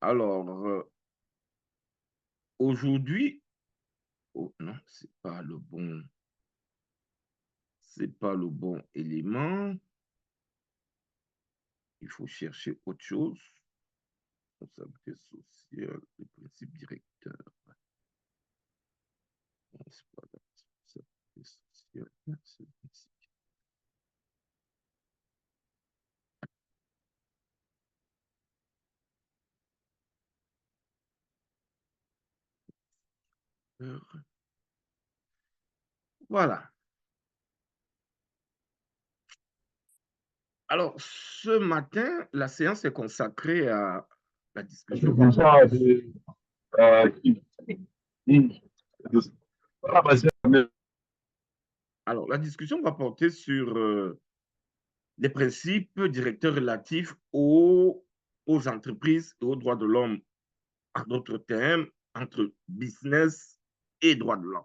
Alors, aujourd'hui, oh non, c'est pas le bon élément. Il faut chercher autre chose. Responsabilité sociale, le principe directeur. Non, c'est pas la responsabilité sociale, c'est le principe directeur. Voilà. Alors, ce matin, la séance est consacrée à la discussion va porter sur. Alors, la discussion va porter sur les principes directeurs relatifs aux entreprises et aux droits de l'homme, en d'autres termes, entre business et droits de l'homme.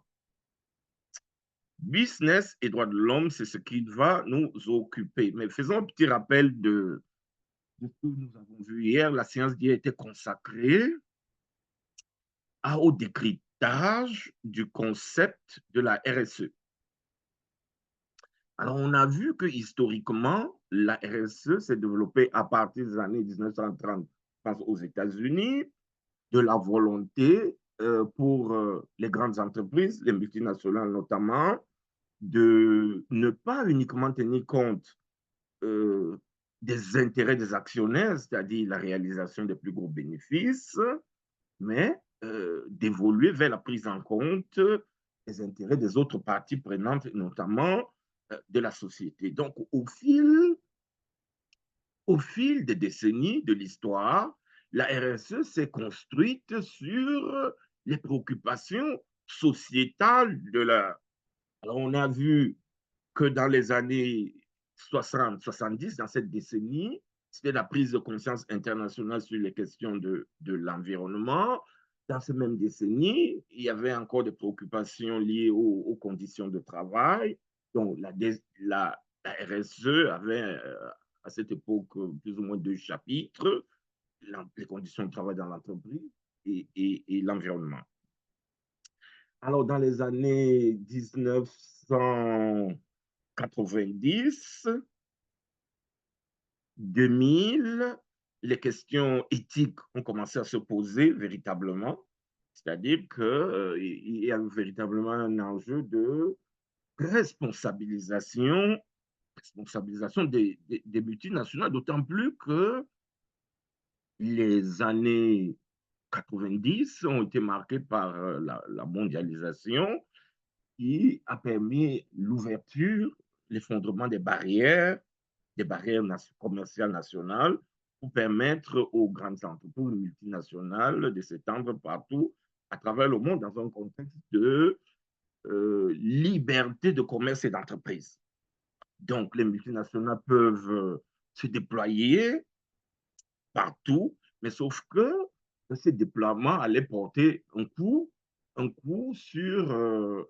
Business et droits de l'homme, c'est ce qui va nous occuper. Mais faisons un petit rappel de ce que nous avons vu hier. La séance d'hier était consacrée au décryptage du concept de la RSE. Alors, on a vu que historiquement, la RSE s'est développée à partir des années 1930, je pense aux États-Unis, de la volonté pour les grandes entreprises, les multinationales notamment, de ne pas uniquement tenir compte euh, des intérêts des actionnaires, c'est-à-dire la réalisation des plus gros bénéfices, mais d'évoluer vers la prise en compte des intérêts des autres parties prenantes, notamment de la société. Donc, au fil des décennies de l'histoire, la RSE s'est construite sur les préoccupations sociétales de la. Alors, on a vu que dans les années 60-70, dans cette décennie, c'était la prise de conscience internationale sur les questions de l'environnement. Dans cette même décennie, il y avait encore des préoccupations liées aux conditions de travail. Donc, la RSE avait à cette époque plus ou moins deux chapitres, les conditions de travail dans l'entreprise et l'environnement. Alors, dans les années 1990, 2000, les questions éthiques ont commencé à se poser véritablement. C'est-à-dire qu'il y a véritablement un enjeu de responsabilisation, responsabilisation des multinationales, d'autant plus que les années 90 ont été marquées par la mondialisation qui a permis l'ouverture, l'effondrement des barrières commerciales nationales pour permettre aux grandes entreprises multinationales de s'étendre partout à travers le monde dans un contexte de liberté de commerce et d'entreprise. Donc, les multinationales peuvent se déployer partout, mais sauf que ces déploiements allaient porter un coup sur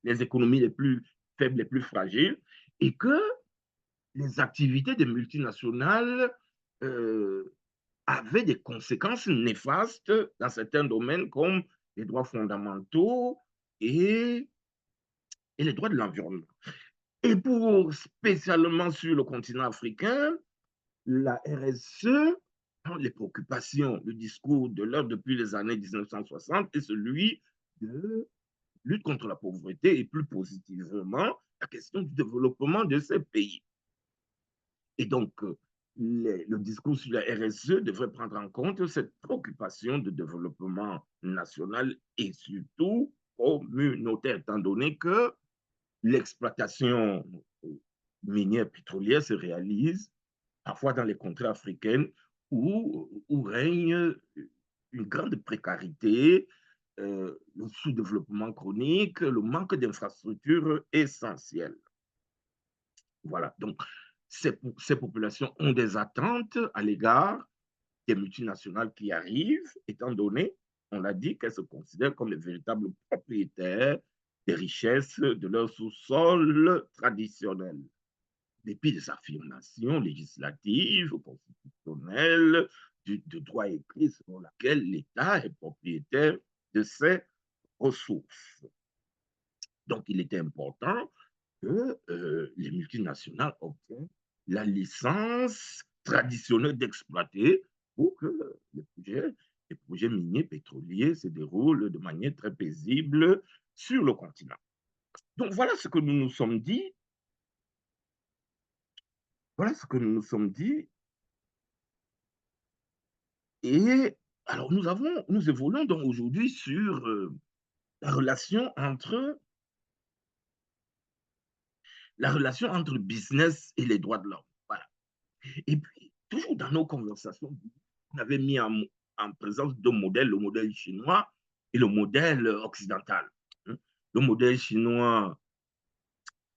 les économies les plus faibles, les plus fragiles, et que les activités des multinationales euh, avaient des conséquences néfastes dans certains domaines comme les droits fondamentaux et, et les droits de l'environnement. Et pour spécialement sur le continent africain, la RSE, les préoccupations, le discours de l'heure depuis les années 1960 est celui de lutte contre la pauvreté et plus positivement la question du développement de ces pays. Et donc, le discours sur la RSE devrait prendre en compte cette préoccupation de développement national et surtout communautaire, étant donné que l'exploitation minière pétrolière se réalise parfois dans les contrées africaines où règne une grande précarité, le sous-développement chronique, le manque d'infrastructures essentielles. Voilà, donc ces populations ont des attentes à l'égard des multinationales qui arrivent, étant donné, on l'a dit, qu'elles se considèrent comme les véritables propriétaires des richesses de leur sous-sol traditionnel. dépit des affirmations législatives, constitutionnelles, de droit écrit selon laquelle l'État est propriétaire de ses ressources. Donc, il était important que les multinationales obtiennent la licence traditionnelle d'exploiter pour que les projets miniers pétroliers se déroulent de manière très paisible sur le continent. Donc, voilà ce que nous nous sommes dit. Voilà ce que nous nous sommes dit. Et alors, nous évoluons donc aujourd'hui sur la relation entre le business et les droits de l'homme. Voilà. Et puis, toujours dans nos conversations, on avait mis en présence deux modèles, le modèle chinois et le modèle occidental. Hein. Le modèle chinois,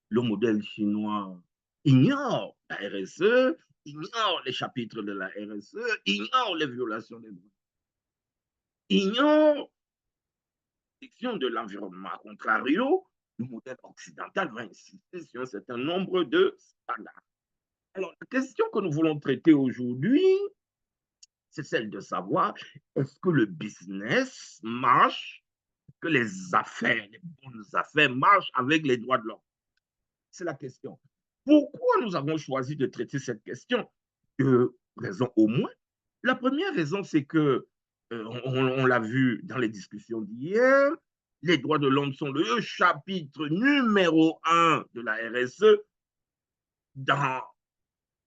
le modèle chinois ignore la RSE, ignore les chapitres de la RSE, ignore les violations des droits, ignore la protection de l'environnement. A contrario, le modèle occidental va insister sur un certain nombre de standards. Alors, la question que nous voulons traiter aujourd'hui, c'est celle de savoir est-ce que le business marche, que les affaires, les bonnes affaires marchent avec les droits de l'homme. C'est la question. Pourquoi nous avons choisi de traiter cette question? Deux raisons au moins. La première raison, c'est que, on l'a vu dans les discussions d'hier, les droits de l'homme sont le chapitre numéro un de la RSE dans,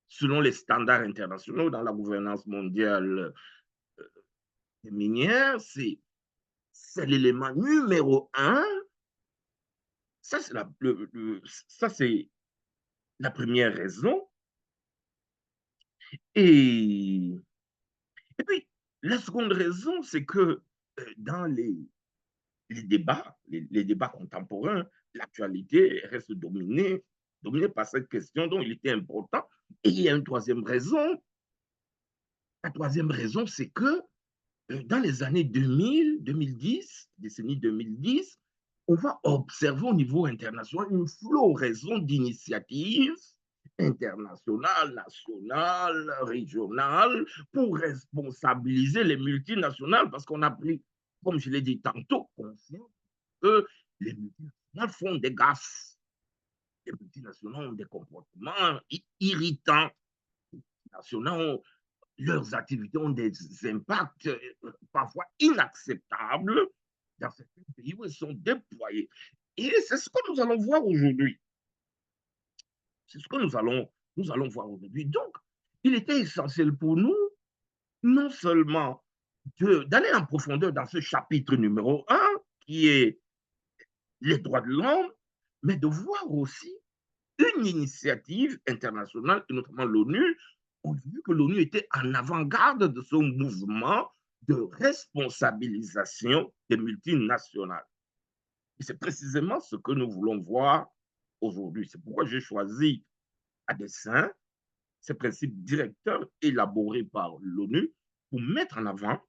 selon les standards internationaux dans la gouvernance mondiale des minières, c'est l'élément numéro un. Ça, c'est la première raison. Et, et puis, la seconde raison, c'est que dans les débats, les débats contemporains, l'actualité reste dominée par cette question, dont il était important. Et il y a une troisième raison. La troisième raison, c'est que dans les années 2000, 2010, décennie 2010, on va observer au niveau international une floraison d'initiatives internationales, nationales, régionales, pour responsabiliser les multinationales, parce qu'on a pris, comme je l'ai dit tantôt, conscience que les multinationales font des gaffes. Les multinationales ont des comportements irritants. Les multinationales, leurs activités ont des impacts parfois inacceptables dans certains pays où elles sont déployées. Et c'est ce que nous allons voir aujourd'hui. C'est ce que nous allons voir aujourd'hui. Donc, il était essentiel pour nous, non seulement d'aller en profondeur dans ce chapitre numéro un, qui est les droits de l'homme, mais de voir aussi une initiative internationale, et notamment l'ONU. On a vu que l'ONU était en avant-garde de ce mouvement de responsabilisation des multinationales. Et c'est précisément ce que nous voulons voir aujourd'hui. C'est pourquoi j'ai choisi à dessein ces principes directeurs élaborés par l'ONU pour mettre en avant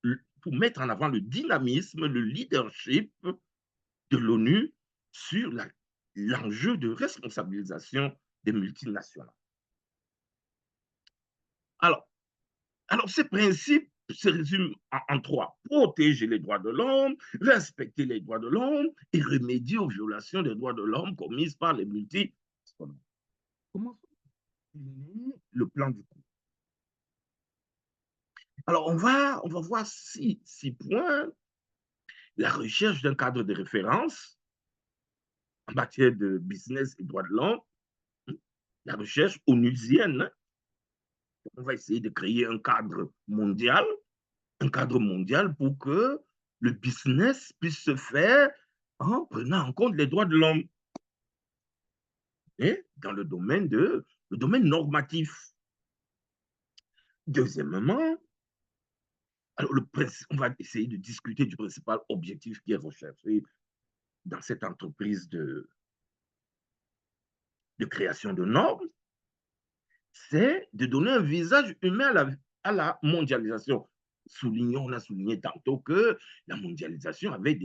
le dynamisme, le leadership de l'ONU sur l'enjeu de responsabilisation des multinationales. Alors, ces principes se résument en trois. Protéger les droits de l'homme, respecter les droits de l'homme et remédier aux violations des droits de l'homme commises par les multinationales. Commençons par le plan du coup. Alors, on va voir six points. La recherche d'un cadre de référence en matière de business et droits de l'homme, la recherche onusienne. On va essayer de créer un cadre mondial pour que le business puisse se faire en prenant en compte les droits de l'homme et dans le domaine normatif. Deuxièmement, alors on va essayer de discuter du principal objectif qui est recherché dans cette entreprise de création de normes, c'est de donner un visage humain à la mondialisation. on a souligné tantôt que la mondialisation avait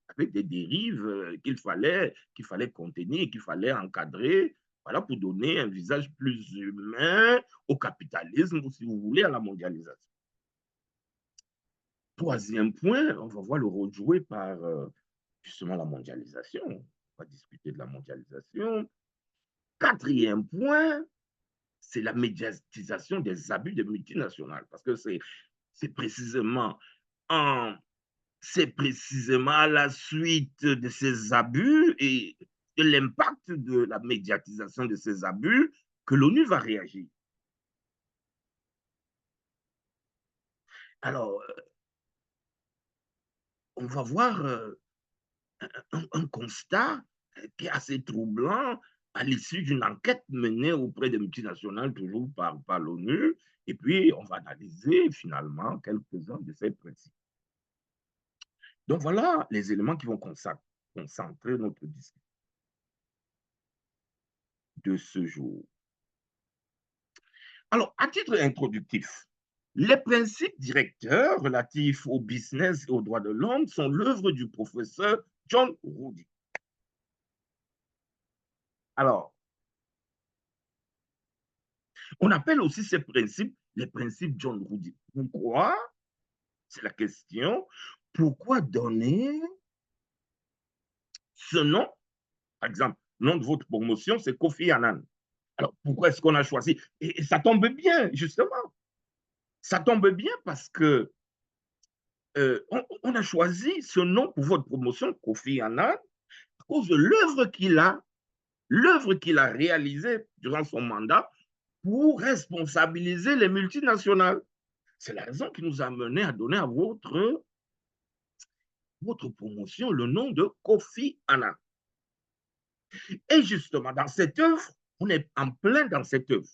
avait des dérives qu'il fallait contenir, qu'il fallait encadrer, voilà, pour donner un visage plus humain au capitalisme, ou si vous voulez, à la mondialisation. Troisième point, on va voir le rôle joué par justement la mondialisation. On va discuter de la mondialisation. Quatrième point, c'est la médiatisation des abus des multinationales, parce que c'est précisément en c'est précisément à la suite de ces abus et de l'impact de la médiatisation de ces abus que l'ONU va réagir. Alors, on va voir un constat qui est assez troublant à l'issue d'une enquête menée auprès des multinationales, toujours par l'ONU, et puis on va analyser finalement quelques-uns de ces principes. Donc voilà les éléments qui vont concentrer notre discussion de ce jour. Alors, à titre introductif, les principes directeurs relatifs au business et aux droits de l'homme sont l'œuvre du professeur John Ruddy. Alors, on appelle aussi ces principes les principes John Ruddy. Pourquoi? C'est la question. Pourquoi donner ce nom? Par exemple, le nom de votre promotion, c'est Kofi Annan. Alors, pourquoi est-ce qu'on a choisi? Et ça tombe bien, justement. Ça tombe bien parce que on a choisi ce nom pour votre promotion, Kofi Annan, à cause de l'œuvre qu'il a réalisée durant son mandat pour responsabiliser les multinationales. C'est la raison qui nous a mené à donner à votre promotion le nom de Kofi Annan. Et justement, dans cette œuvre, on est en plein dans cette œuvre.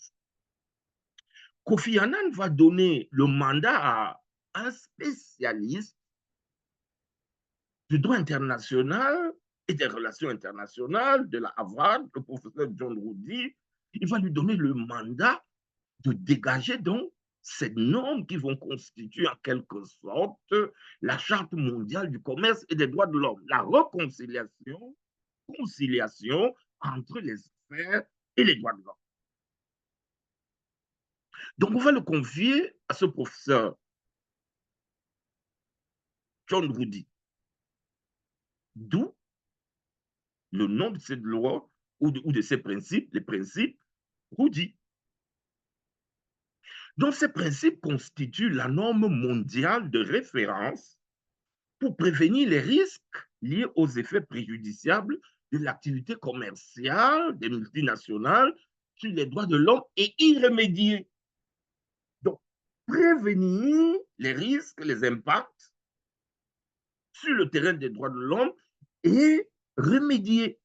Kofi Annan va donner le mandat à un spécialiste du droit international et des relations internationales de la Harvard, le professeur John Ruddy. Il va lui donner le mandat de dégager donc ces normes qui vont constituer en quelque sorte la charte mondiale du commerce et des droits de l'homme, la conciliation entre les affaires et les droits de l'homme. Donc, on va le confier à ce professeur John Ruddy, d'où le nom de cette loi ou de ces principes, les principes Ruddy. Donc, ces principes constituent la norme mondiale de référence pour prévenir les risques liés aux effets préjudiciables de l'activité commerciale des multinationales sur les droits de l'homme et y remédier. Donc, prévenir les risques, les impacts sur le terrain des droits de l'homme et remédier.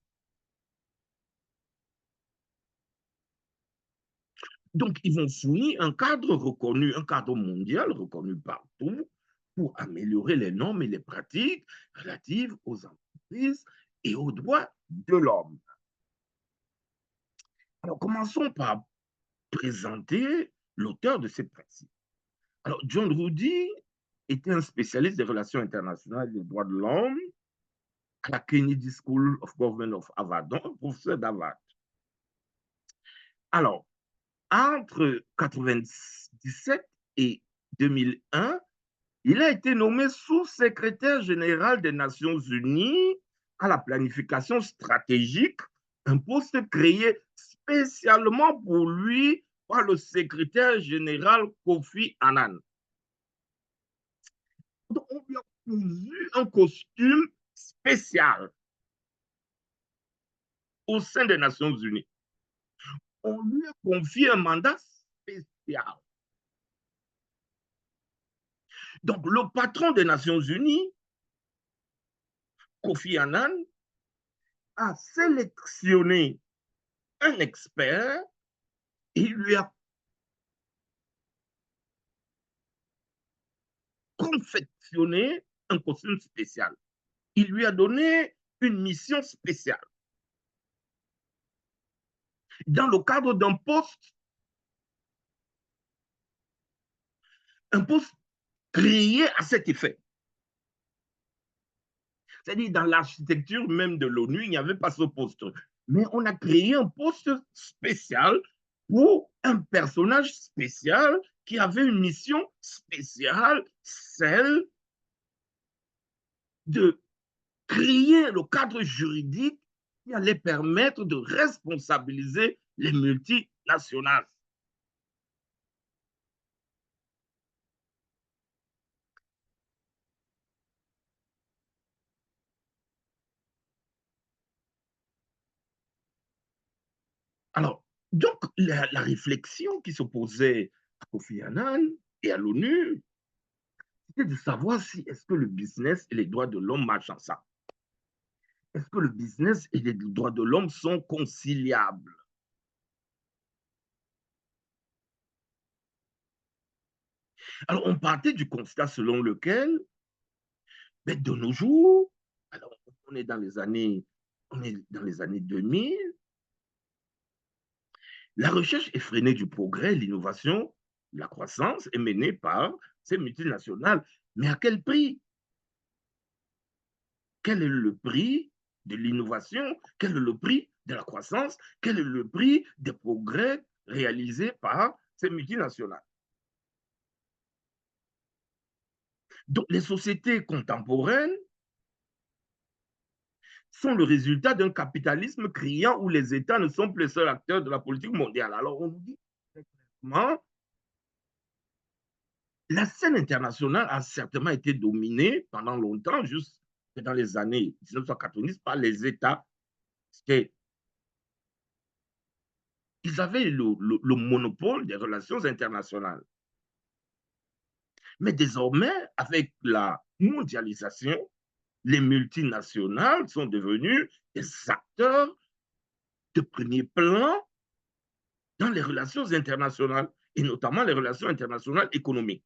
Donc, ils vont fournir un cadre reconnu, un cadre mondial reconnu partout pour améliorer les normes et les pratiques relatives aux entreprises et aux droits de l'homme. Alors, commençons par présenter l'auteur de ces principes. Alors, John Ruddy était un spécialiste des relations internationales et des droits de l'homme à la Kennedy School of Government of Harvard, donc un professeur d'Harvard. Alors, entre 1997 et 2001, il a été nommé sous-secrétaire général des Nations Unies à la planification stratégique, un poste créé spécialement pour lui par le secrétaire général Kofi Annan. Donc, on lui a cousu un costume spécial au sein des Nations Unies. On lui a confié un mandat spécial. Donc, le patron des Nations Unies, Kofi Annan, a sélectionné un expert et il lui a confectionné un costume spécial. Il lui a donné une mission spéciale dans le cadre d'un poste créé à cet effet. C'est-à-dire, dans l'architecture même de l'ONU, il n'y avait pas ce poste. Mais on a créé un poste spécial pour un personnage spécial qui avait une mission spéciale, celle de créer le cadre juridique qui allait permettre de responsabiliser les multinationales. Alors, donc, la réflexion qui s'opposait à Kofi Annan et à l'ONU, c'était de savoir si est-ce que le business et les droits de l'homme marchent ensemble. Est-ce que le business et les droits de l'homme sont conciliables? Alors, on partait du constat selon lequel, ben, de nos jours, alors, on est dans les années 2000, la recherche effrénée du progrès, l'innovation, la croissance est menée par ces multinationales. Mais à quel prix? Quel est le prix de l'innovation? Quel est le prix de la croissance? Quel est le prix des progrès réalisés par ces multinationales? Donc, les sociétés contemporaines sont le résultat d'un capitalisme criant où les États ne sont plus les seuls acteurs de la politique mondiale. Alors, on nous dit clairement, la scène internationale a certainement été dominée pendant longtemps, jusque dans les années 1990, par les États. Ils avaient le monopole des relations internationales. Mais désormais, avec la mondialisation, les multinationales sont devenues des acteurs de premier plan dans les relations internationales, et notamment les relations internationales économiques.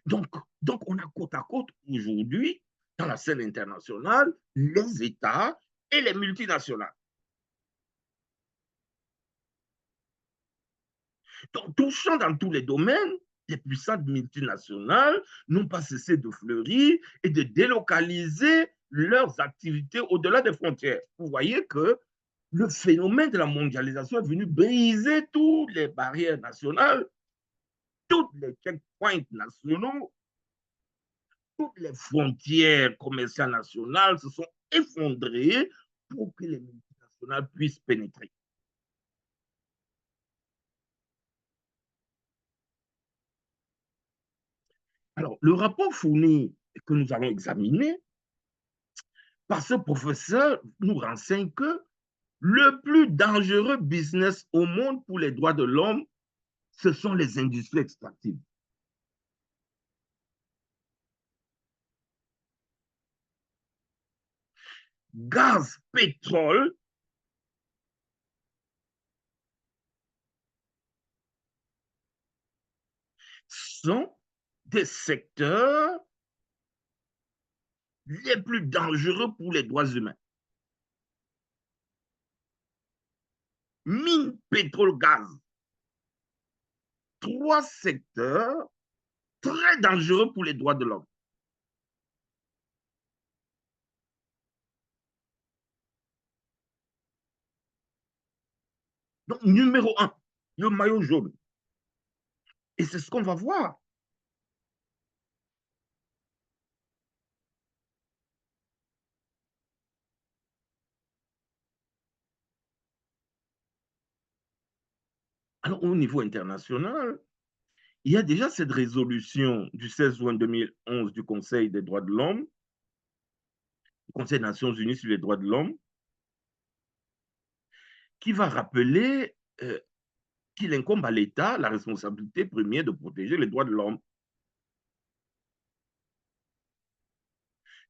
Donc, donc on a côte à côte aujourd'hui, dans la scène internationale, les États et les multinationales. Donc, touchant dans tous les domaines, les puissantes multinationales n'ont pas cessé de fleurir et de délocaliser leurs activités au-delà des frontières. Vous voyez que le phénomène de la mondialisation est venu briser toutes les barrières nationales, toutes les checkpoints nationaux, toutes les frontières commerciales nationales se sont effondrées pour que les multinationales puissent pénétrer. Alors, le rapport fourni que nous allons examiner par ce professeur nous renseigne que le plus dangereux business au monde pour les droits de l'homme, ce sont les industries extractives. Gaz, pétrole sont des secteurs les plus dangereux pour les droits humains. Mine, pétrole, gaz, trois secteurs très dangereux pour les droits de l'homme. Donc, numéro un, le maillot jaune. Et c'est ce qu'on va voir. Alors, au niveau international, il y a déjà cette résolution du 16 juin 2011 du Conseil des droits de l'homme, du Conseil des Nations Unies sur les droits de l'homme, qui va rappeler qu'il incombe à l'État la responsabilité première de protéger les droits de l'homme.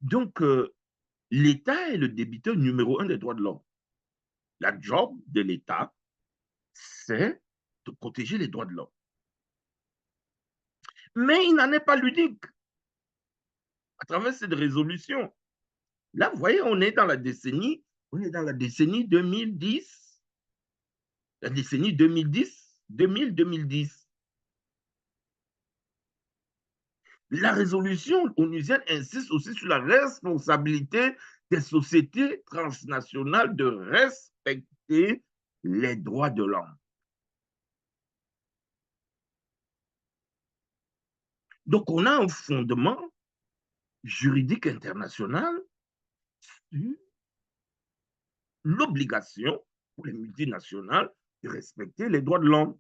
Donc, l'État est le débiteur numéro un des droits de l'homme. La job de l'État, c'est de protéger les droits de l'homme. Mais il n'en est pas l'unique à travers cette résolution. Là, vous voyez, on est dans la décennie 2010, la décennie 2010, 2000-2010. La résolution onusienne insiste aussi sur la responsabilité des sociétés transnationales de respecter les droits de l'homme. Donc, on a un fondement juridique international sur l'obligation pour les multinationales de respecter les droits de l'homme.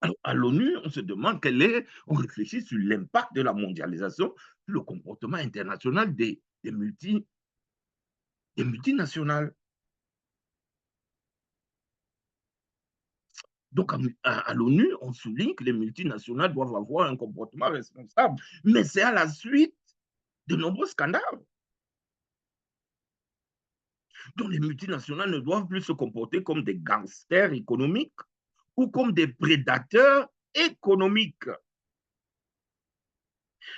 Alors, à l'ONU, on se demande on réfléchit sur l'impact de la mondialisation sur le comportement international des multinationales. Donc, à l'ONU, on souligne que les multinationales doivent avoir un comportement responsable, mais c'est à la suite de nombreux scandales. Donc, les multinationales ne doivent plus se comporter comme des gangsters économiques ou comme des prédateurs économiques.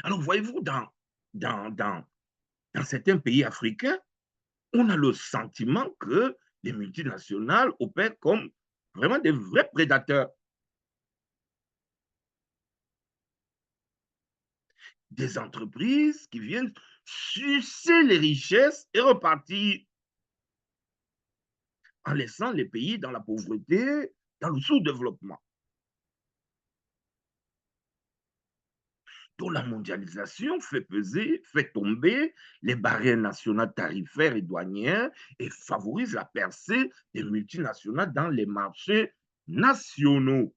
Alors, voyez-vous, dans, dans, dans certains pays africains, on a le sentiment que les multinationales opèrent comme vraiment des vrais prédateurs. Des entreprises qui viennent sucer les richesses et repartir en laissant les pays dans la pauvreté, dans le sous-développement. Donc la mondialisation fait tomber les barrières nationales tarifaires et douanières et favorise la percée des multinationales dans les marchés nationaux.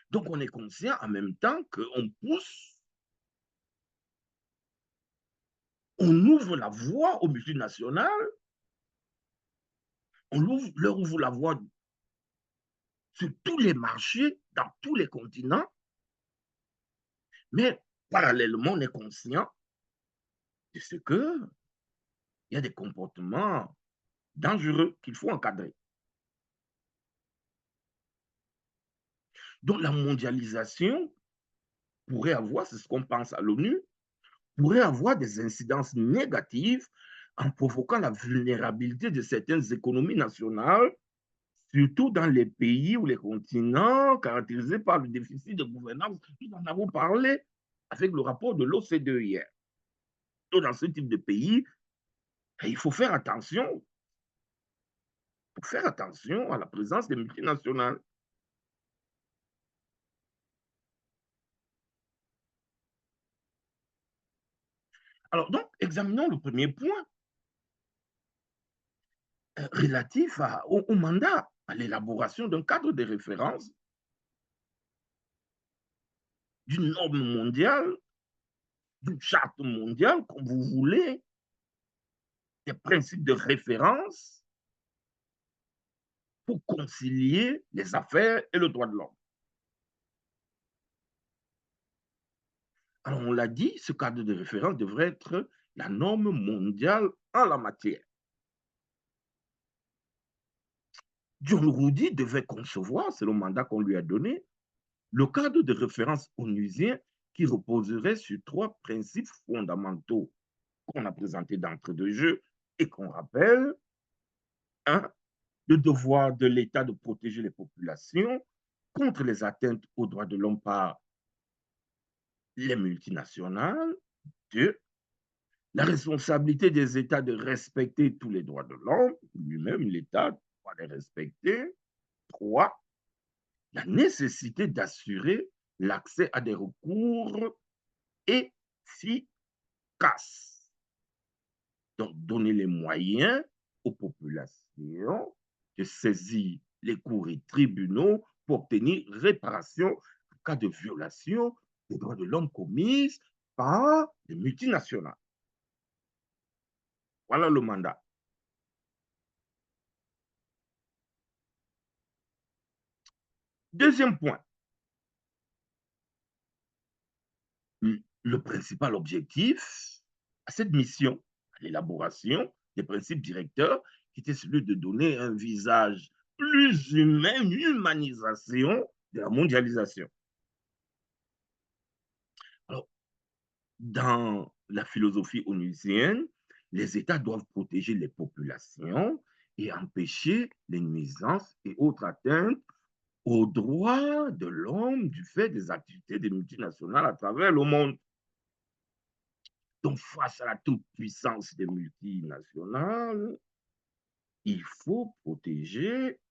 Donc on est conscient en même temps on ouvre la voie aux multinationales, leur ouvre la voie sur tous les marchés, dans tous les continents, mais parallèlement, on est conscient de ce qu'il y a des comportements dangereux qu'il faut encadrer. Donc la mondialisation pourrait avoir, c'est ce qu'on pense à l'ONU, pourrait avoir des incidences négatives en provoquant la vulnérabilité de certaines économies nationales, surtout dans les pays ou les continents caractérisés par le déficit de gouvernance. Nous en avons parlé avec le rapport de l'OCDE hier. Donc, dans ce type de pays, il faut faire attention à la présence des multinationales. Alors, donc, examinons le premier point relatif au mandat, à l'élaboration d'un cadre de référence, d'une norme mondiale, d'une charte mondiale, comme vous voulez, des principes de référence pour concilier les affaires et le droit de l'homme. Alors, on l'a dit, ce cadre de référence devrait être la norme mondiale en la matière. John Rudi devait concevoir, c'est le mandat qu'on lui a donné, le cadre de référence onusien qui reposerait sur trois principes fondamentaux qu'on a présentés d'entrée de jeu et qu'on rappelle. Un, le devoir de l'État de protéger les populations contre les atteintes aux droits de l'homme par les multinationales. Deux, la responsabilité des États de respecter tous les droits de l'homme, lui-même l'État doit les respecter. Trois, la nécessité d'assurer l'accès à des recours efficaces. Donc, donner les moyens aux populations de saisir les cours et tribunaux pour obtenir réparation en cas de violation des droits de l'homme commises par les multinationales. Voilà le mandat. Deuxième point, le principal objectif à cette mission, l'élaboration des principes directeurs, qui était celui de donner un visage plus humain, une humanisation de la mondialisation. Dans la philosophie onusienne, les États doivent protéger les populations et empêcher les nuisances et autres atteintes aux droits de l'homme du fait des activités des multinationales à travers le monde. Donc, face à la toute-puissance des multinationales, il faut protéger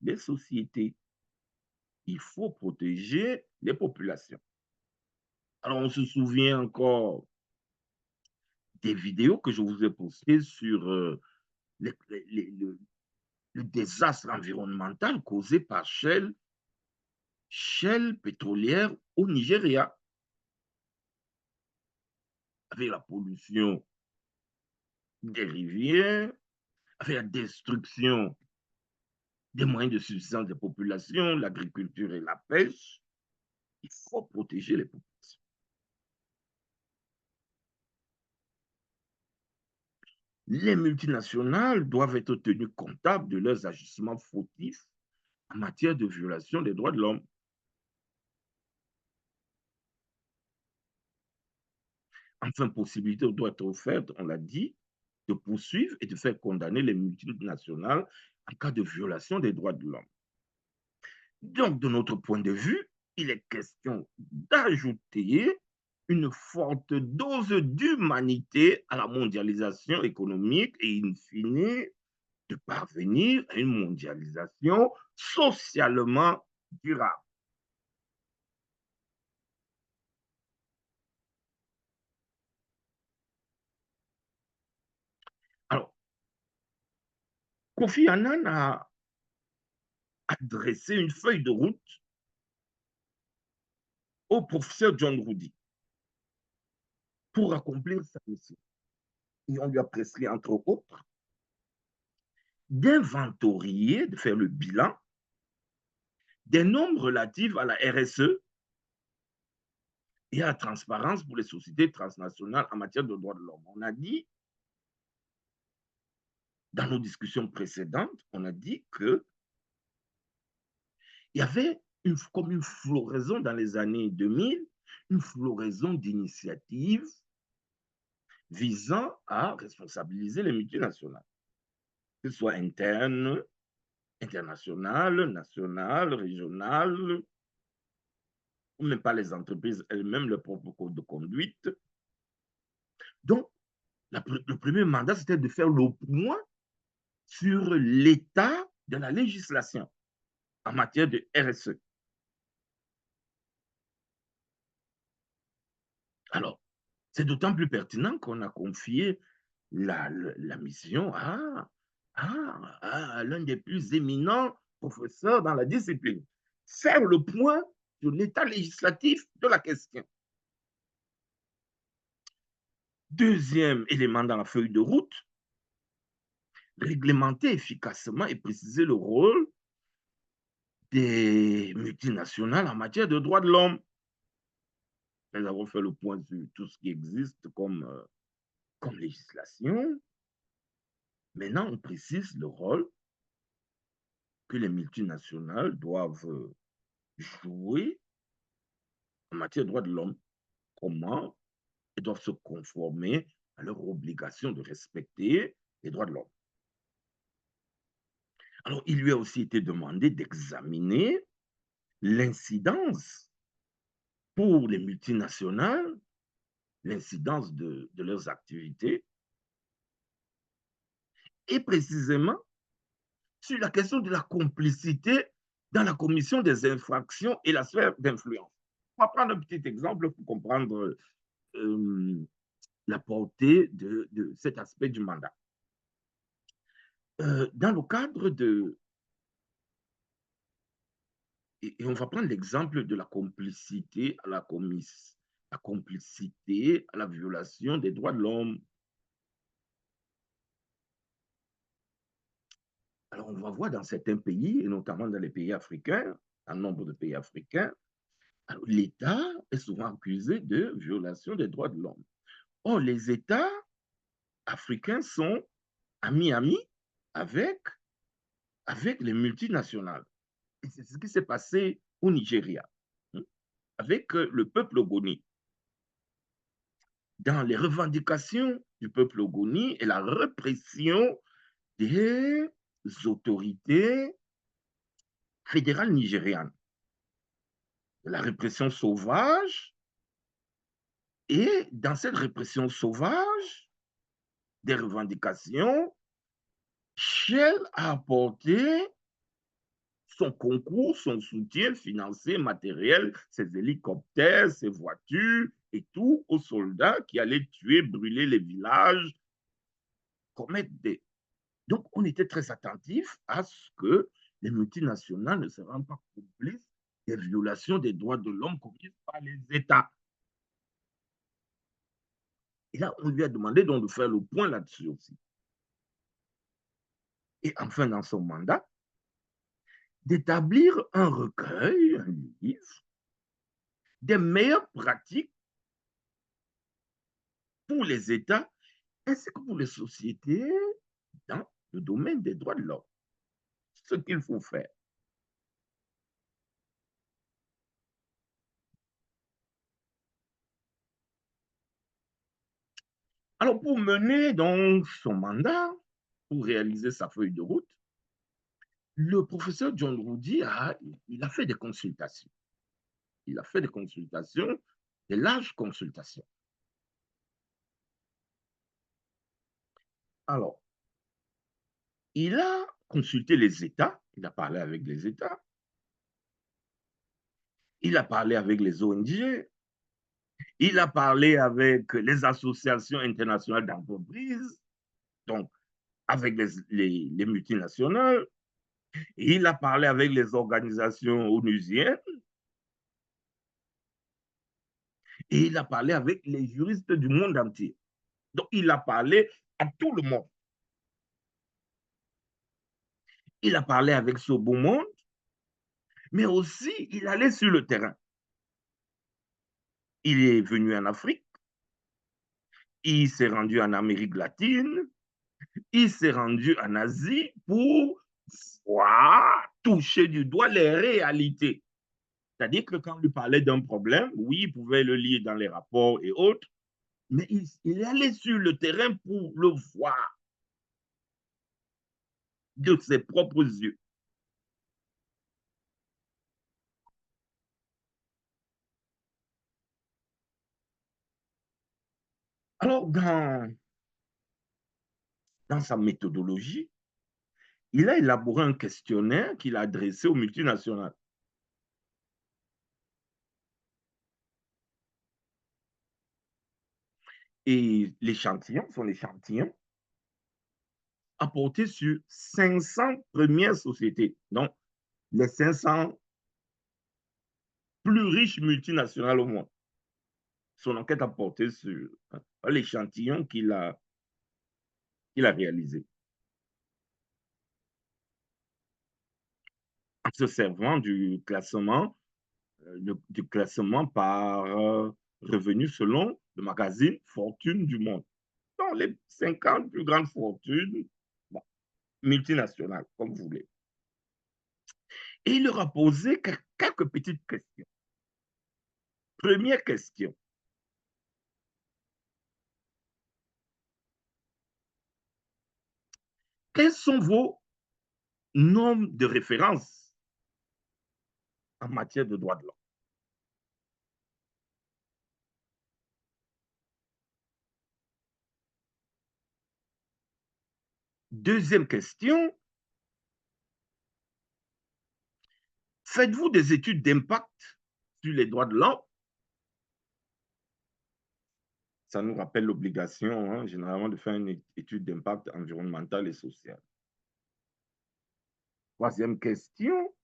les sociétés, il faut protéger les populations. Alors, on se souvient encore des vidéos que je vous ai postées sur les- les- le, le désastre environnemental causé par Shell pétrolière au Nigeria, avec la pollution des rivières, avec la destruction des moyens de subsistance des populations, l'agriculture et la pêche. Il faut protéger les populations. Les multinationales doivent être tenues comptables de leurs agissements fautifs en matière de violation des droits de l'homme. Enfin, possibilité doit être offerte, on l'a dit, de poursuivre et de faire condamner les multinationales en cas de violation des droits de l'homme. Donc, de notre point de vue, il est question d'ajouter une forte dose d'humanité à la mondialisation économique et, in fine, de parvenir à une mondialisation socialement durable. Alors, Kofi Annan a adressé une feuille de route au professeur John Rudy pour accomplir sa mission. Et on lui a prescrit, entre autres, d'inventorier, de faire le bilan des normes relatives à la RSE et à la transparence pour les sociétés transnationales en matière de droits de l'homme. On a dit, dans nos discussions précédentes, on a dit qu'il y avait comme une floraison dans les années 2000, une floraison d'initiatives visant à responsabiliser les multinationales, que ce soit internes, internationales, nationales, régionales, ou même pas les entreprises elles-mêmes, leur propre code de conduite. Donc, le premier mandat, c'était de faire le point sur l'état de la législation en matière de RSE. Alors, c'est d'autant plus pertinent qu'on a confié la mission à l'un des plus éminents professeurs dans la discipline. Faire le point sur l'état législatif de la question. Deuxième élément dans la feuille de route, réglementer efficacement et préciser le rôle des multinationales en matière de droits de l'homme. Nous avons fait le point sur tout ce qui existe comme législation. Maintenant, on précise le rôle que les multinationales doivent jouer en matière de droits de l'homme. Comment elles doivent se conformer à leur obligation de respecter les droits de l'homme. Alors, il lui a aussi été demandé d'examiner l'incidence pour les multinationales, l'incidence de leurs activités, et précisément sur la question de la complicité dans la commission des infractions et la sphère d'influence. On va prendre un petit exemple pour comprendre la portée de cet aspect du mandat. Dans le cadre de... Et on va prendre l'exemple de la complicité à la complicité à la violation des droits de l'homme. Alors, on va voir dans certains pays, et notamment dans les pays africains, un nombre de pays africains, l'État est souvent accusé de violation des droits de l'homme. Or, les États africains sont amis avec, avec les multinationales. Et c'est ce qui s'est passé au Nigeria, hein, avec le peuple ogoni. dans les revendications du peuple ogoni et la répression des autorités fédérales nigérianes. La répression sauvage, et dans cette répression sauvage des revendications, Shell a apporté son concours, son soutien financier, matériel, ses hélicoptères, ses voitures et tout aux soldats qui allaient tuer, brûler les villages, commettre des... Donc, on était très attentif à ce que les multinationales ne se rendent pas complices des violations des droits de l'homme commises par les États. Et là, on lui a demandé donc de faire le point là-dessus aussi. Et enfin, dans son mandat, d'établir un recueil, un livre, des meilleures pratiques pour les États ainsi que pour les sociétés dans le domaine des droits de l'homme. Ce qu'il faut faire. Alors, pour mener donc son mandat, pour réaliser sa feuille de route, le professeur John Rudi il a fait des consultations. Il a fait des consultations, des larges consultations. Alors, il a consulté les États, il a parlé avec les États, il a parlé avec les ONG, il a parlé avec les associations internationales d'entreprises, donc avec les multinationales, il a parlé avec les organisations onusiennes et il a parlé avec les juristes du monde entier. Donc, il a parlé à tout le monde. Il a parlé avec ce beau monde, mais aussi il allait sur le terrain. Il est venu en Afrique, il s'est rendu en Amérique latine, il s'est rendu en Asie pour voir, toucher du doigt les réalités. C'est-à-dire que quand on lui parlait d'un problème, oui, il pouvait le lire dans les rapports et autres, mais il est allé sur le terrain pour le voir de ses propres yeux. Alors, dans sa méthodologie, il a élaboré un questionnaire qu'il a adressé aux multinationales. Et l'échantillon, son échantillon, a porté sur 500 premières sociétés, donc les 500 plus riches multinationales au monde. Son enquête a porté sur l'échantillon qu'il a réalisé. En se servant du classement par revenu selon le magazine Fortune du monde. Dans les 50 plus grandes fortunes, bon, multinationales, comme vous voulez. Et il leur a posé quelques petites questions. Première question. Quels sont vos normes de référence en matière de droits de l'homme? Deuxième question. Faites-vous des études d'impact sur les droits de l'homme? Ça nous rappelle l'obligation, hein, généralement, de faire une étude d'impact environnemental et social. Troisième question.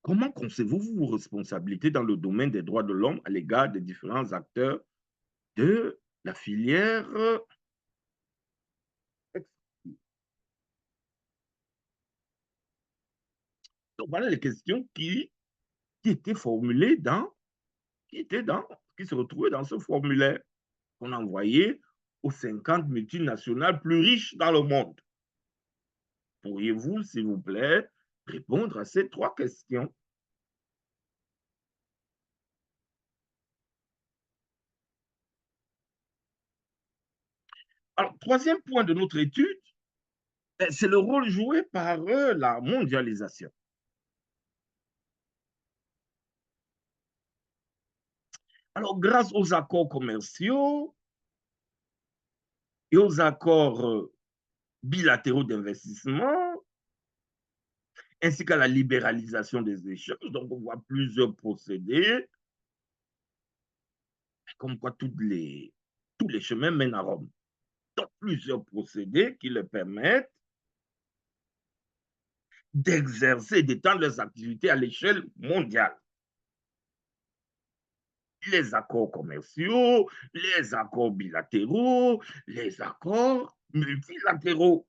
Comment concevez-vous vos responsabilités dans le domaine des droits de l'homme à l'égard des différents acteurs de la filière? Donc, voilà les questions qui étaient formulées qui se retrouvaient dans ce formulaire qu'on a envoyé aux 50 multinationales plus riches dans le monde. Pourriez-vous, s'il vous plaît, répondre à ces trois questions? Alors, troisième point de notre étude, c'est le rôle joué par la mondialisation. Alors, grâce aux accords commerciaux et aux accords bilatéraux d'investissement, ainsi qu'à la libéralisation des échanges, donc on voit plusieurs procédés, comme quoi tous les chemins mènent à Rome. Donc, plusieurs procédés qui leur permettent d'exercer et d'étendre leurs activités à l'échelle mondiale. Les accords commerciaux, les accords bilatéraux, les accords multilatéraux.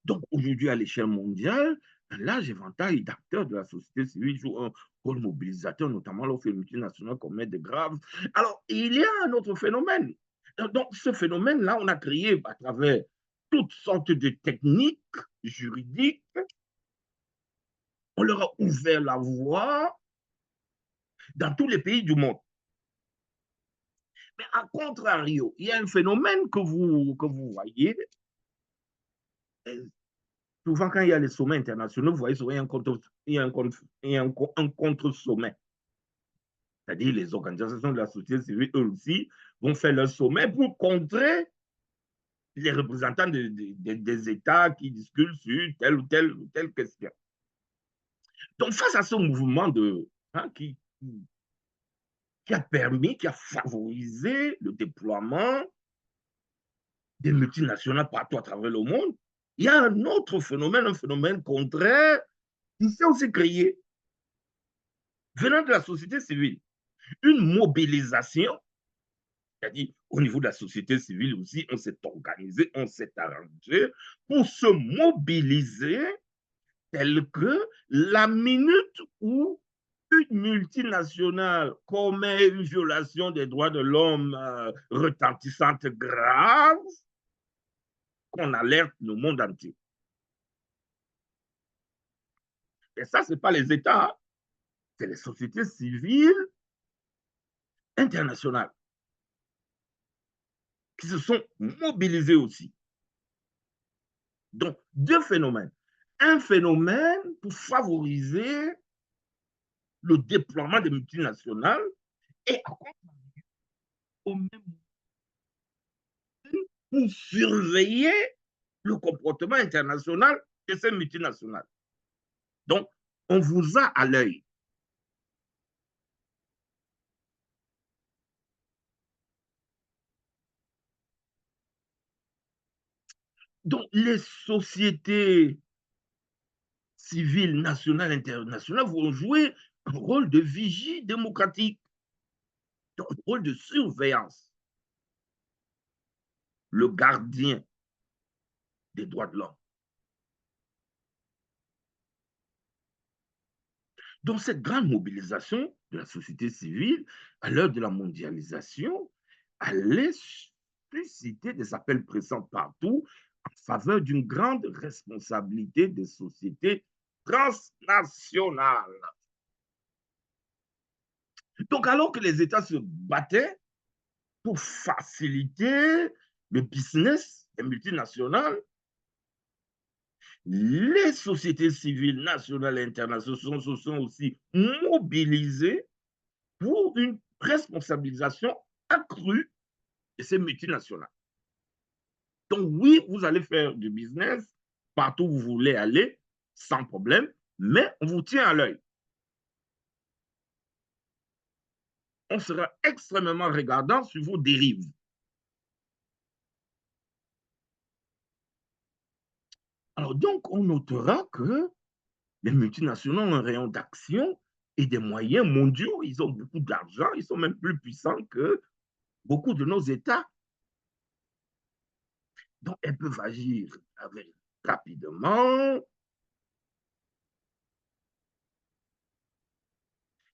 Donc aujourd'hui, à l'échelle mondiale, un large éventail d'acteurs de la société civile joue un rôle mobilisateur, notamment lorsque les multinationales commettent de graves. Alors, il y a un autre phénomène. Donc, ce phénomène-là, on a créé à travers toutes sortes de techniques juridiques. On leur a ouvert la voie dans tous les pays du monde. Mais à contrario, il y a un phénomène que vous voyez. Souvent, quand il y a les sommets internationaux, vous voyez souvent il y a un contre, il y a un contre, il y a un contre-sommet. C'est-à-dire les organisations de la société civile, eux aussi, vont faire leur sommet pour contrer les représentants des États qui discutent sur ou telle question. Donc, face à ce mouvement qui a permis, qui a favorisé le déploiement des multinationales partout à travers le monde, il y a un autre phénomène, un phénomène contraire, qui s'est aussi créé, venant de la société civile. Une mobilisation, c'est-à-dire au niveau de la société civile aussi, on s'est organisé, on s'est arrangé pour se mobiliser tel que la minute où une multinationale commet une violation des droits de l'homme retentissante grave, qu'on alerte le monde entier. Et ça, ce n'est pas les États, c'est les sociétés civiles internationales qui se sont mobilisées aussi. Donc, deux phénomènes. Un phénomène pour favoriser le déploiement des multinationales et au même temps pour surveiller le comportement international de ces multinationales. Donc, on vous a à l'œil. Donc, les sociétés civiles nationales et internationales vont jouer un rôle de vigie démocratique, un rôle de surveillance, le gardien des droits de l'homme. Donc, cette grande mobilisation de la société civile à l'heure de la mondialisation allait susciter des appels pressants partout en faveur d'une grande responsabilité des sociétés transnationales. Donc, alors que les États se battaient pour faciliter le business des multinationales, les sociétés civiles nationales et internationales se sont aussi mobilisées pour une responsabilisation accrue de ces multinationales. Donc oui, vous allez faire du business partout où vous voulez aller, sans problème, mais on vous tient à l'œil. On sera extrêmement regardant sur vos dérives. Alors donc, on notera que les multinationales ont un rayon d'action et des moyens mondiaux. Ils ont beaucoup d'argent, ils sont même plus puissants que beaucoup de nos États. Donc, elles peuvent agir avec, rapidement,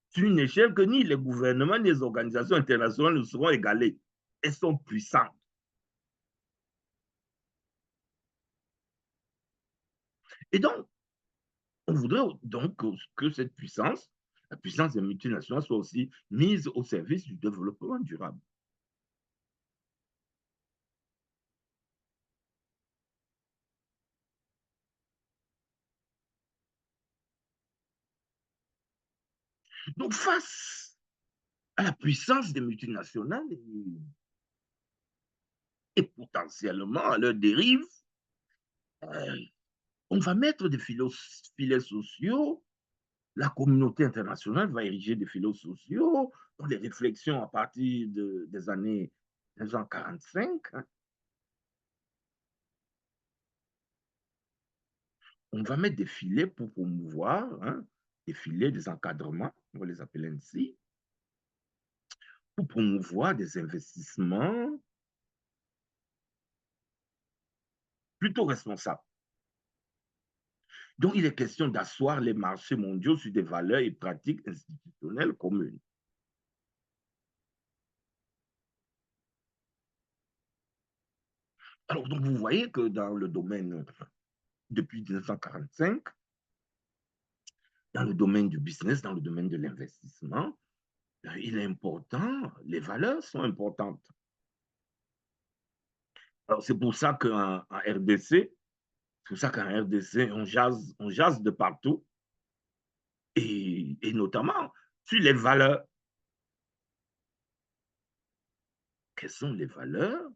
sur une échelle que ni les gouvernements ni les organisations internationales ne seront égalées. Elles sont puissantes. Et donc, on voudrait donc que cette puissance la puissance des multinationales soit aussi mise au service du développement durable. Donc, face à la puissance des multinationales et potentiellement à leur dérive, euh, on va mettre des filets sociaux. La communauté internationale va ériger des filets sociaux dans les réflexions à partir des années 1945. On va mettre des filets pour promouvoir, hein, des filets, des encadrements, on va les appeler ainsi, pour promouvoir des investissements plutôt responsables. Donc, il est question d'asseoir les marchés mondiaux sur des valeurs et pratiques institutionnelles communes. Alors, donc, vous voyez que dans le domaine, depuis 1945, dans le domaine du business, dans le domaine de l'investissement, il est important, les valeurs sont importantes. Alors, c'est pour ça qu'en RDC, c'est pour ça qu'en RDC, on jase de partout, et notamment sur les valeurs. Quelles sont les valeurs?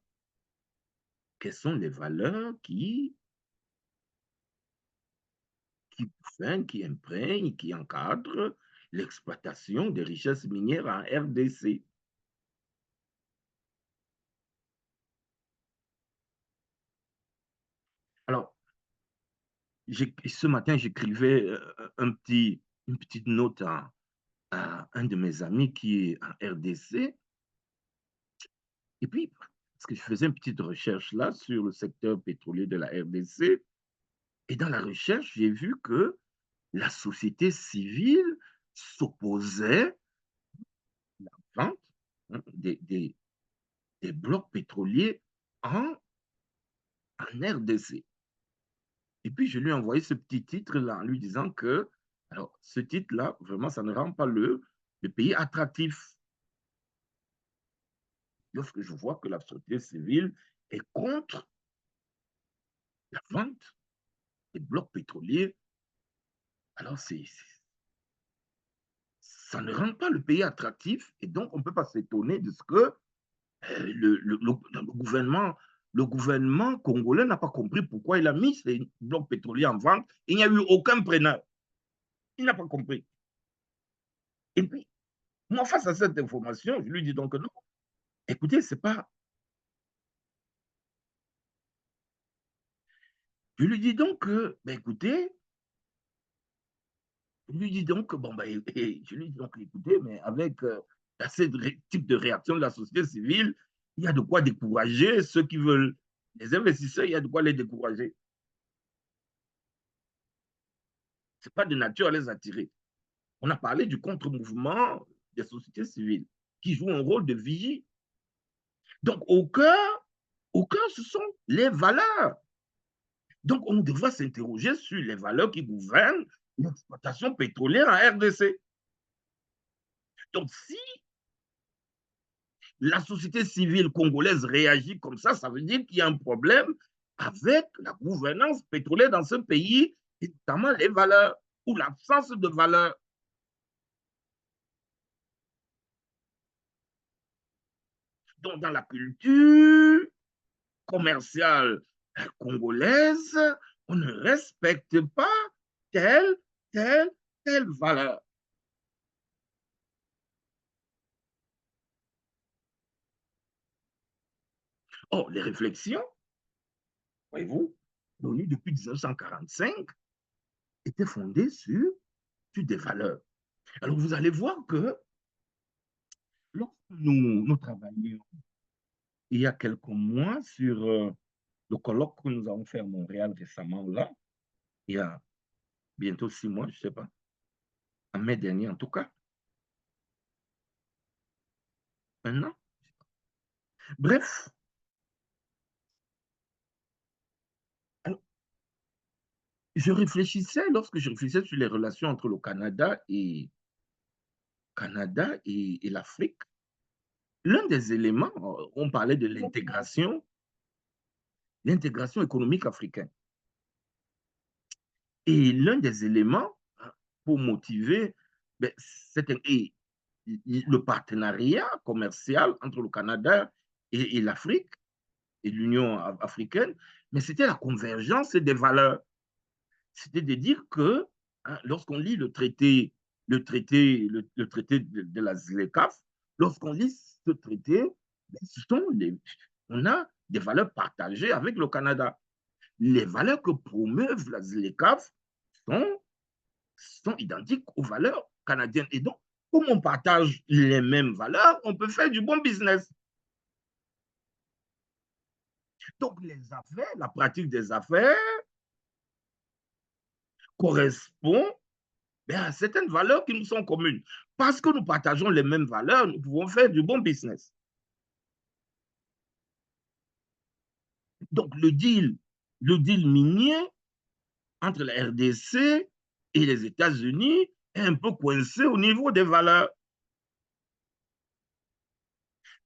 Quelles sont les valeurs qui imprègnent, qui encadrent l'exploitation des richesses minières en RDC? Alors, ce matin, j'écrivais une petite note à un de mes amis qui est en RDC. Et puis, parce que je faisais une petite recherche là sur le secteur pétrolier de la RDC, et dans la recherche, j'ai vu que la société civile s'opposait à la vente, hein, des blocs pétroliers en, en RDC. Et puis, je lui ai envoyé ce petit titre-là en lui disant que, alors, ce titre-là, vraiment, ça ne rend pas le pays attractif. Lorsque je vois que la société civile est contre la vente des blocs pétroliers, alors ça ne rend pas le pays attractif. Et donc, on ne peut pas s'étonner de ce que le gouvernement congolais n'a pas compris pourquoi il a mis ces blocs pétroliers en vente. Il n'y a eu aucun preneur. Il n'a pas compris. Et puis, moi, face à cette information, je lui dis donc non. Écoutez, c'est pas. Je lui dis donc que, ben écoutez, je lui dis donc, bon, ben, je lui dis donc, écoutez, mais avec ce type de réaction de la société civile, il y a de quoi décourager ceux qui veulent, les investisseurs, il y a de quoi les décourager. Ce n'est pas de nature à les attirer. On a parlé du contre-mouvement des sociétés civiles qui jouent un rôle de vigie. Donc, au cœur, ce sont les valeurs. Donc, on devrait s'interroger sur les valeurs qui gouvernent l'exploitation pétrolière en RDC. Donc, si la société civile congolaise réagit comme ça veut dire qu'il y a un problème avec la gouvernance pétrolière dans ce pays, et notamment les valeurs ou l'absence de valeurs. Donc, dans la culture commerciale congolaise, on ne respecte pas telle, telle, telle valeur. Or, les réflexions, voyez-vous, venues depuis 1945, étaient fondées sur des valeurs. Alors, vous allez voir que lorsque nous travaillions il y a quelques mois sur le colloque que nous avons fait à Montréal récemment, là, il y a bientôt 6 mois, je ne sais pas, en mai dernier en tout cas, un an. Bref, alors, lorsque je réfléchissais sur les relations entre le Canada Canada et l'Afrique, l'un des éléments, on parlait de l'intégration économique africaine. Et l'un des éléments pour motiver, ben, le partenariat commercial entre le Canada et l'Afrique et l'Union africaine, mais c'était la convergence des valeurs. C'était de dire que lorsqu'on lit le traité de la ZLECAf, lorsqu'on lit ce traité, ben, on a des valeurs partagées avec le Canada. Les valeurs que promeuvent la ZLECAf sont, sont identiques aux valeurs canadiennes. Et donc, comme on partage les mêmes valeurs, on peut faire du bon business. Donc, les affaires, la pratique des affaires correspond à certaines valeurs qui nous sont communes. Parce que nous partageons les mêmes valeurs, nous pouvons faire du bon business. Donc, le deal minier entre la RDC et les États-Unis est un peu coincé au niveau des valeurs.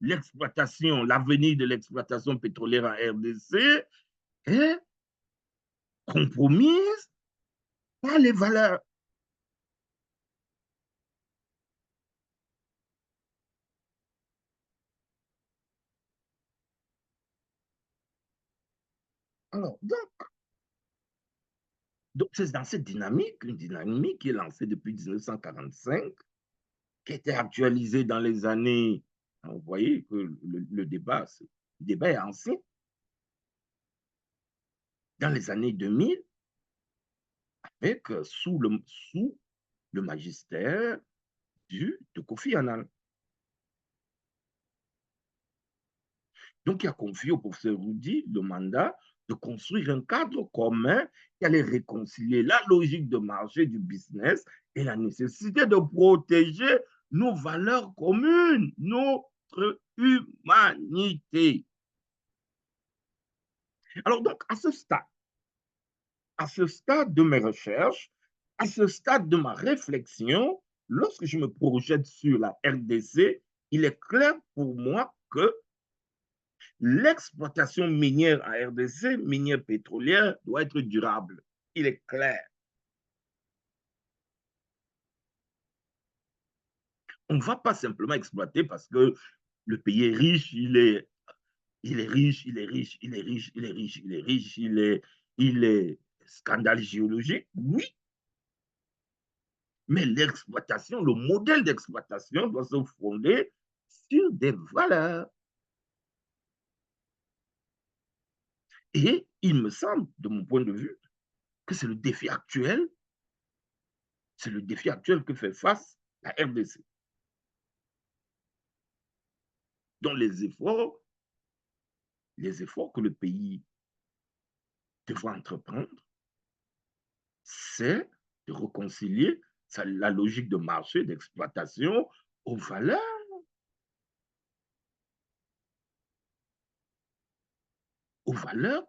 L'exploitation, l'avenir de l'exploitation pétrolière en RDC est compromise par les valeurs. Alors, donc c'est dans cette dynamique, une dynamique qui est lancée depuis 1945, qui a été actualisée dans les années, vous voyez que le débat est ancien, dans les années 2000, avec, sous le magistère de Kofi Annan. Donc, il a confié au professeur Rudi le mandat de construire un cadre commun qui allait réconcilier la logique de marché du business et la nécessité de protéger nos valeurs communes, notre humanité. Alors donc, à ce stade de mes recherches, à ce stade de ma réflexion, lorsque je me projette sur la RDC, il est clair pour moi que l'exploitation minière en RDC, minière pétrolière, doit être durable. Il est clair. On ne va pas simplement exploiter parce que le pays est riche, il est riche, il est riche, il est riche, il est riche, il est riche, il est scandale géologique, oui, mais l'exploitation, le modèle d'exploitation doit se fonder sur des valeurs. Et il me semble, de mon point de vue, que c'est le défi actuel, que fait face la RDC. Donc les efforts que le pays devra entreprendre, c'est de réconcilier la logique de marché, d'exploitation aux valeurs,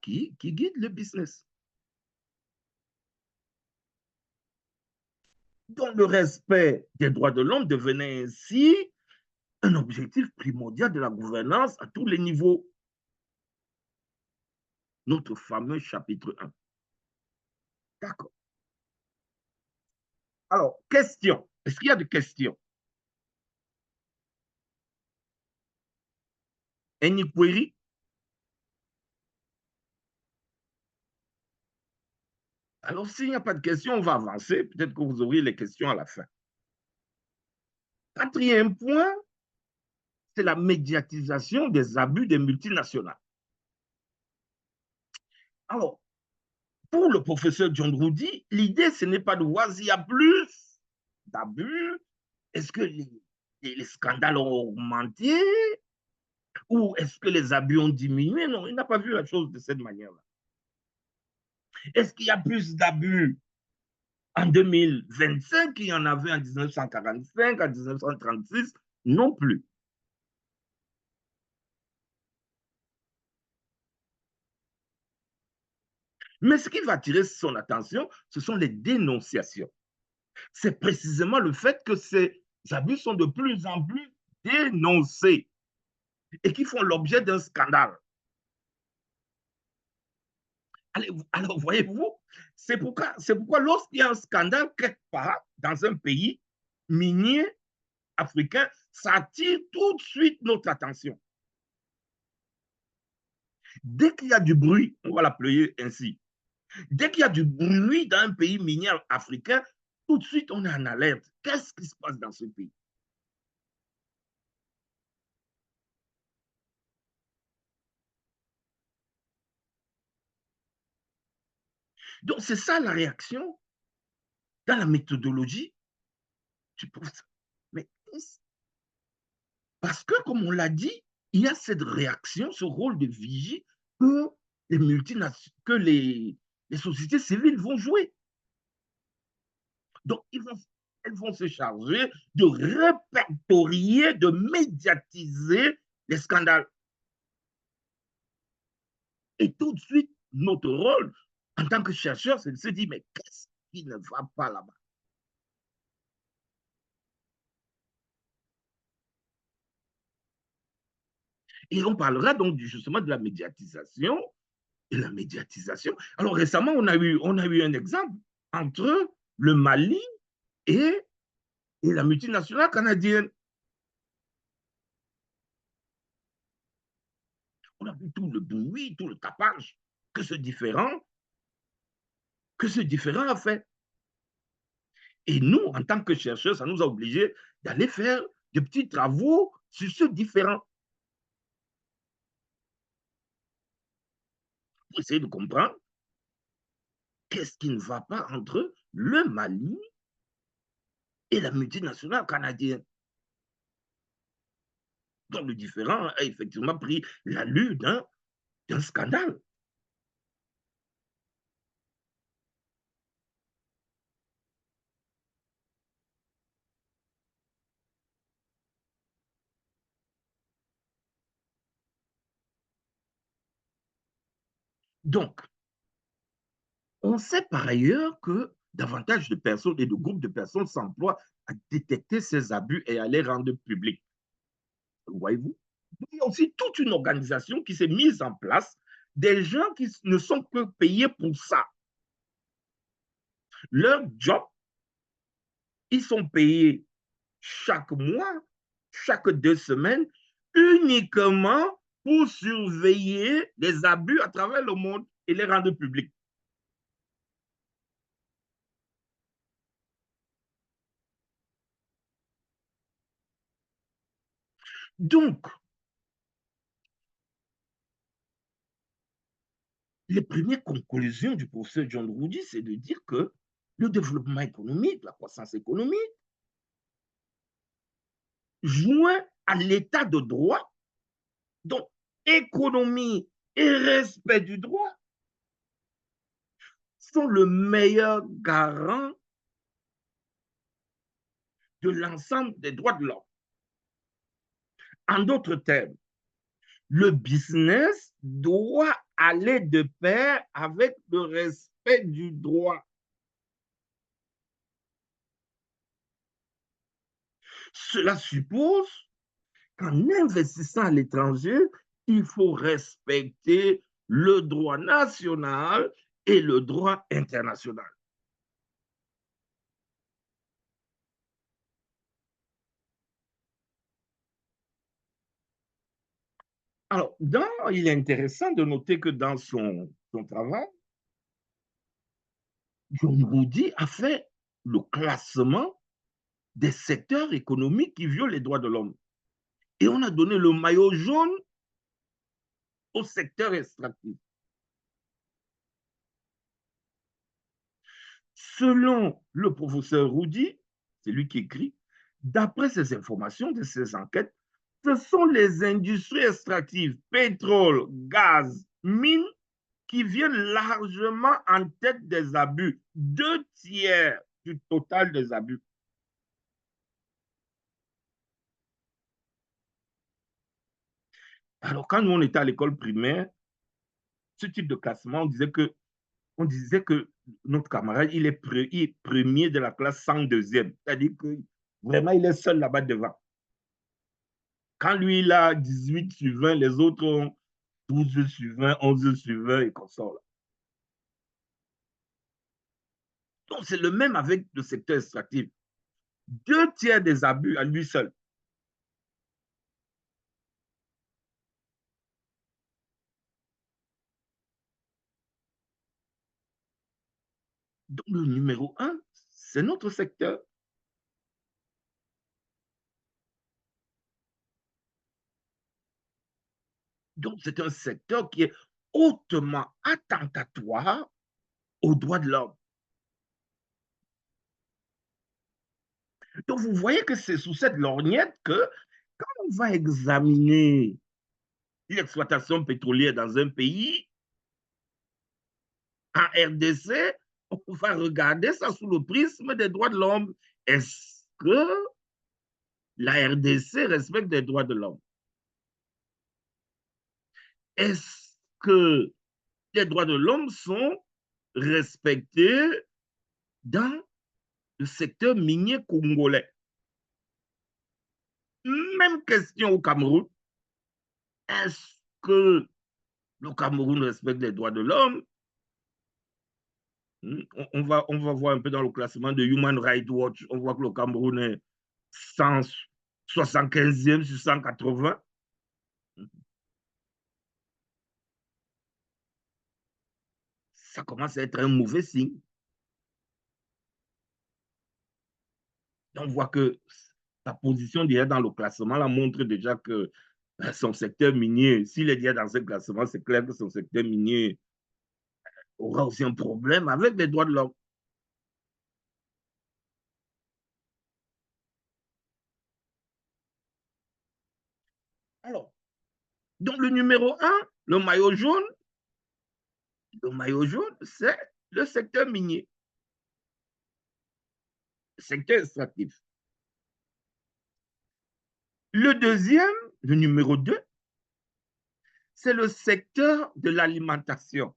qui guident le business. Donc le respect des droits de l'homme devenait ainsi un objectif primordial de la gouvernance à tous les niveaux. Notre fameux chapitre 1. D'accord. Alors, question. Est-ce qu'il y a des questions? Any query? Alors, s'il n'y a pas de questions, on va avancer. Peut-être que vous aurez les questions à la fin. Quatrième point, c'est la médiatisation des abus des multinationales. Alors, pour le professeur John Rudy, l'idée, ce n'est pas de voir s'il y a plus d'abus. Est-ce que les scandales ont augmenté ou est-ce que les abus ont diminué? Non, il n'a pas vu la chose de cette manière-là. Est-ce qu'il y a plus d'abus en 2025 qu'il y en avait en 1945, en 1936? Non plus. Mais ce qui va attirer son attention, ce sont les dénonciations. C'est précisément le fait que c'est abus sont de plus en plus dénoncés et qui font l'objet d'un scandale. Alors voyez-vous, c'est pourquoi lorsqu'il y a un scandale quelque part dans un pays minier africain, ça attire tout de suite notre attention. Dès qu'il y a du bruit, on va l'appeler ainsi, dès qu'il y a du bruit dans un pays minier africain, tout de suite on est en alerte. Qu'est-ce qui se passe dans ce pays? Donc c'est ça la réaction dans la méthodologie. Tu penses, mais parce que, comme on l'a dit, il y a cette réaction, ce rôle de vigie que les sociétés civiles vont jouer. Donc, elles vont se charger de répertorier, de médiatiser les scandales. Et tout de suite, notre rôle en tant que chercheur, c'est de se dire, mais qu'est-ce qui ne va pas là-bas? Et on parlera donc justement de la médiatisation et la médiatisation. Alors récemment, on a eu un exemple entre le Mali et, et la multinationale canadienne. On a vu tout le bruit, tout le tapage que ce différent, que ce différent a fait. Et nous, en tant que chercheurs, ça nous a obligés d'aller faire de petits travaux sur ce différent pour essayer de comprendre qu'est-ce qui ne va pas entre le Mali et la multinationale canadienne. Donc le différent a effectivement pris l'allure d'un scandale. Donc, on sait par ailleurs que davantage de personnes et de groupes de personnes s'emploient à détecter ces abus et à les rendre publics. Voyez-vous? Il y a aussi toute une organisation qui s'est mise en place, des gens qui ne sont que payés pour ça. Leur job, ils sont payés chaque mois, chaque 2 semaines, uniquement pour surveiller les abus à travers le monde et les rendre publics. Donc, les premières conclusions du professeur John Ruddy, c'est de dire que le développement économique, la croissance économique, joint à l'état de droit, donc économie et respect du droit, sont le meilleur garant de l'ensemble des droits de l'homme. En d'autres termes, le business doit aller de pair avec le respect du droit. Cela suppose qu'en investissant à l'étranger, il faut respecter le droit national et le droit international. Alors, il est intéressant de noter que dans son travail, John Ruddy a fait le classement des secteurs économiques qui violent les droits de l'homme. Et on a donné le maillot jaune au secteur extractif. Selon le professeur Roudy, c'est lui qui écrit, d'après ces informations de ces enquêtes, ce sont les industries extractives, pétrole, gaz, mines, qui viennent largement en tête des abus, 2 tiers du total des abus. Alors, quand nous, on était à l'école primaire, ce type de classement, on disait que notre camarade, il est premier de la classe 102e. C'est-à-dire que Vraiment, il est seul là-bas devant. Quand lui, il a 18 sur 20, les autres ont 12 sur 20, 11 sur 20 et qu'on sort là. Donc, c'est le même avec le secteur extractif. 2 tiers des abus à lui seul. Donc, le numéro 1, c'est notre secteur. Donc, c'est un secteur qui est hautement attentatoire aux droits de l'homme. Donc, vous voyez que c'est sous cette lorgnette que, quand on va examiner l'exploitation pétrolière dans un pays, en RDC, on va regarder ça sous le prisme des droits de l'homme. Est-ce que la RDC respecte les droits de l'homme? Est-ce que les droits de l'homme sont respectés dans le secteur minier congolais? Même question au Cameroun. Est-ce que le Cameroun respecte les droits de l'homme? On va voir un peu dans le classement de Human Rights Watch. On voit que le Cameroun est 175e sur 180. Ça commence à être un mauvais signe. On voit que sa position déjà dans le classement là, montre déjà que son secteur minier, s'il est déjà dans ce classement, c'est clair que son secteur minier aura aussi un problème avec les droits de l'homme. Alors, donc le numéro 1, le maillot jaune, c'est le secteur minier, le secteur extractif. Le deuxième, le numéro 2, c'est le secteur de l'alimentation.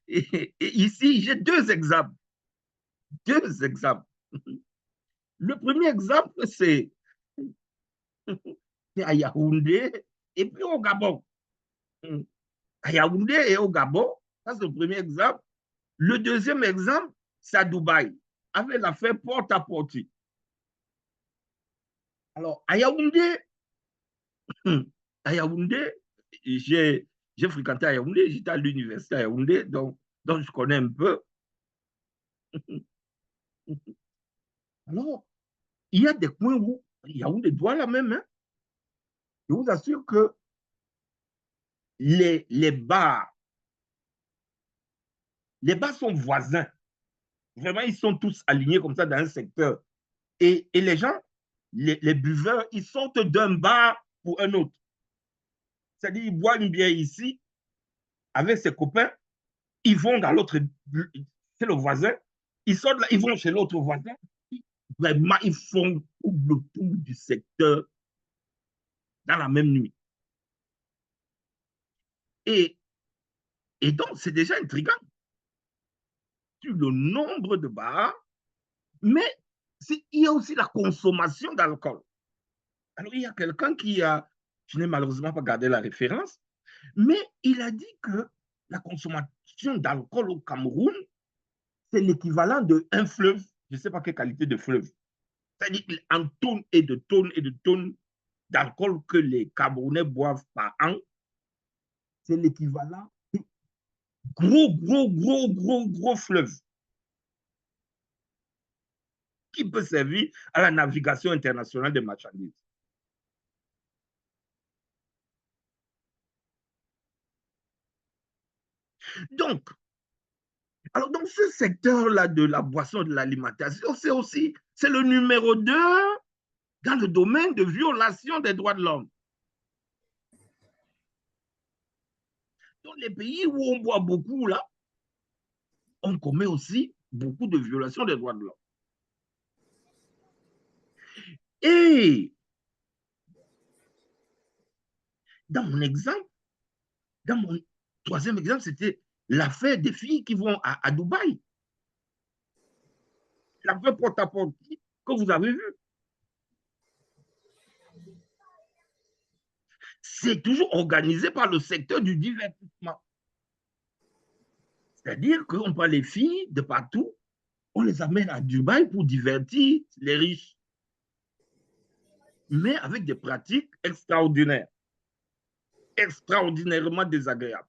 Et ici, j'ai 2 exemples. 2 exemples. Le premier exemple, c'est à Yaoundé et puis au Gabon. À Yaoundé et au Gabon, ça c'est le premier exemple. Le deuxième exemple, c'est à Dubaï, avec l'affaire porte-à-porte. Alors, à Yaoundé, j'ai fréquenté à Yaoundé, j'étais à l'université à Yaoundé, donc je connais un peu. Alors, il y a des coins où Yaoundé doit la même. Hein. Je vous assure que les bars, les bars sont voisins. Vraiment, ils sont tous alignés comme ça dans un secteur. Et les gens, les buveurs, ils sortent d'un bar pour un autre. C'est-à-dire, ils boivent une bière ici avec ses copains, ils vont dans l'autre, c'est le voisin, ils sortent là, ils vont chez l'autre voisin. Vraiment, ils font tout le tour du secteur dans la même nuit. Et, et donc, c'est déjà intriguant sur le nombre de bars, mais il y a aussi la consommation d'alcool. Alors, il y a quelqu'un qui a, je n'ai malheureusement pas gardé la référence, mais il a dit que la consommation d'alcool au Cameroun, c'est l'équivalent d'un fleuve, je ne sais pas quelle qualité de fleuve. C'est-à-dire en tonnes et de tonnes et de tonnes d'alcool que les Camerounais boivent par an, c'est l'équivalent de gros fleuve qui peut servir à la navigation internationale des marchandises. Donc, alors dans ce secteur-là de la boisson et de l'alimentation, c'est le numéro 2 dans le domaine de violation des droits de l'homme. Dans les pays où on boit beaucoup, là, on commet aussi beaucoup de violations des droits de l'homme. Et dans mon exemple, dans mon troisième exemple, c'était l'affaire des filles qui vont à Dubaï, l'affaire porte-à-porte que vous avez vue. C'est toujours organisé par le secteur du divertissement. C'est-à-dire qu'on prend les filles de partout, on les amène à Dubaï pour divertir les riches, mais avec des pratiques extraordinaires, extraordinairement désagréables.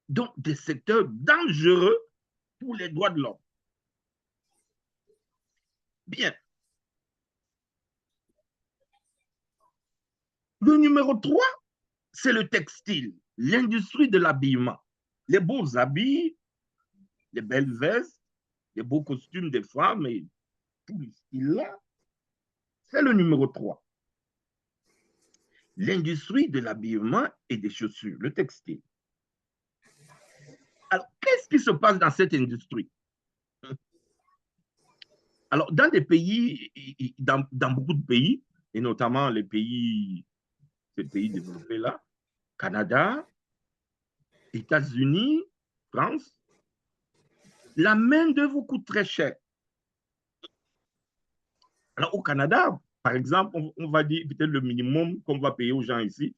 Donc, des secteurs dangereux pour les droits de l'homme. Bien. Le numéro 3, c'est le textile, l'industrie de l'habillement. Les beaux habits, les belles vestes, les beaux costumes des femmes et tout ce style-là, c'est le numéro 3. L'industrie de l'habillement et des chaussures, le textile. Alors, qu'est-ce qui se passe dans cette industrie? Alors, dans des pays, dans beaucoup de pays, et notamment ces pays développés là, Canada, États-Unis, France, la main-d'œuvre coûte très cher. Alors, au Canada, par exemple, on va dire peut-être le minimum qu'on va payer aux gens ici,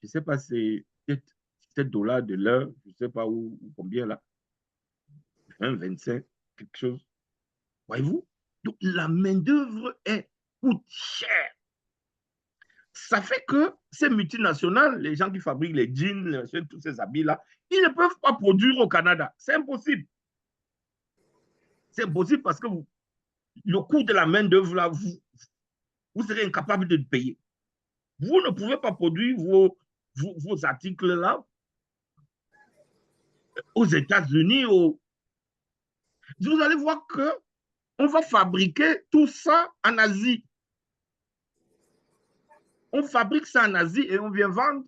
je ne sais pas, c'est peut-être $7 de l'heure, je ne sais pas où, combien là, 20, 25, quelque chose. Voyez-vous? Donc, la main-d'œuvre coûte cher. Ça fait que ces multinationales, les gens qui fabriquent les jeans, tous ces habits-là, ils ne peuvent pas produire au Canada. C'est impossible. C'est impossible parce que le coût de la main-d'œuvre, là, vous serez incapable de le payer. Vous ne pouvez pas produire vos articles-là aux États-Unis. Vous allez voir qu'on va fabriquer tout ça en Asie. On fabrique ça en Asie et on vient vendre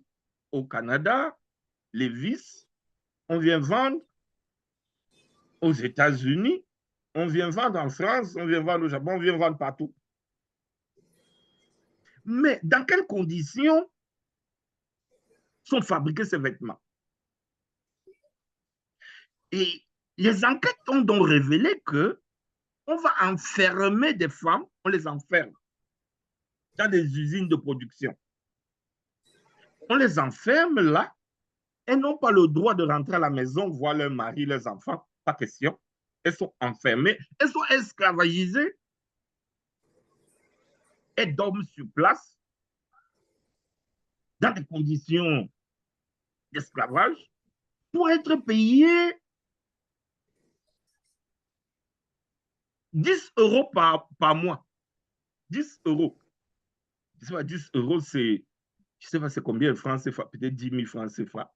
au Canada, les vis, on vient vendre aux États-Unis, on vient vendre en France, on vient vendre au Japon, on vient vendre partout. Mais dans quelles conditions sont fabriqués ces vêtements? Et les enquêtes ont donc révélé que on va enfermer des femmes, on les enferme dans des usines de production. On les enferme là, elles n'ont pas le droit de rentrer à la maison, voir leur mari, leurs enfants, pas question. Elles sont enfermées, elles sont esclavagisées, elles dorment sur place dans des conditions d'esclavage pour être payées 10 € par mois. 10 €. Je sais pas, 10 €, c'est, je sais pas, c'est combien de francs CFA, peut-être 10 000 francs CFA,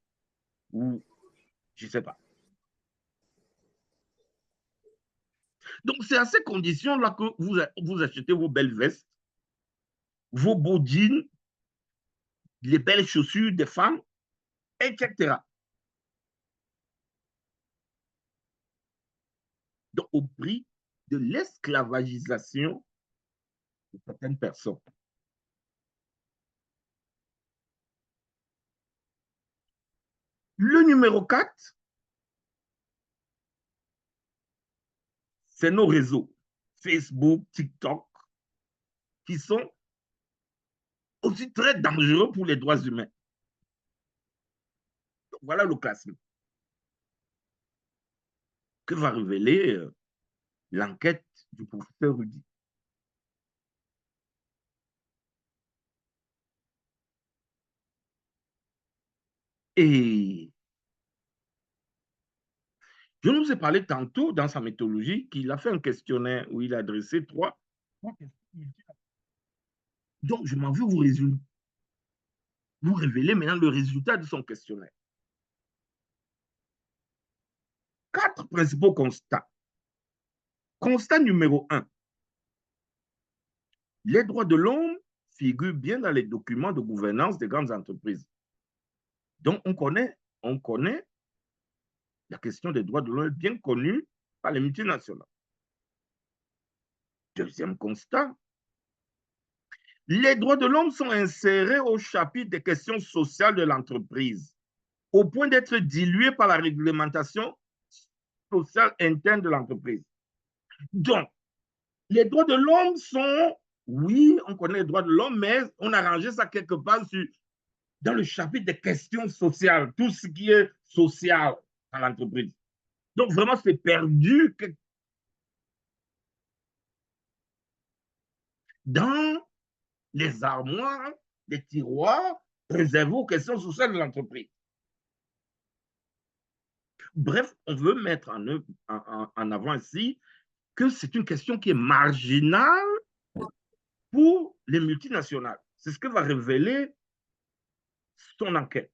ou je sais pas. Donc, c'est à ces conditions-là que vous achetez vos belles vestes, vos beaux jeans, les belles chaussures des femmes, etc. Donc, au prix de l'esclavagisation de certaines personnes. Le numéro 4, c'est nos réseaux, Facebook, TikTok, qui sont aussi très dangereux pour les droits humains. Donc, voilà le classement que va révéler l'enquête du professeur Rudy. Et je nous ai parlé tantôt dans sa méthodologie qu'il a fait un questionnaire où il a adressé trois questions. Donc, je m'en veux vous révéler maintenant le résultat de son questionnaire. 4 principaux constats. Constat numéro 1. Les droits de l'homme figurent bien dans les documents de gouvernance des grandes entreprises. Donc, on connaît la question des droits de l'homme bien connue par les multinationales. Deuxième constat, Les droits de l'homme sont insérés au chapitre des questions sociales de l'entreprise, au point d'être dilués par la réglementation sociale interne de l'entreprise. Donc, les droits de l'homme sont, oui, on connaît les droits de l'homme, mais on a rangé ça quelque part dans le chapitre des questions sociales, tout ce qui est social dans l'entreprise. Donc, vraiment, c'est perdu dans les armoires, les tiroirs réservés aux questions sociales de l'entreprise. Bref, on veut mettre en avant ici que c'est une question qui est marginale pour les multinationales. C'est ce que va révéler son enquête.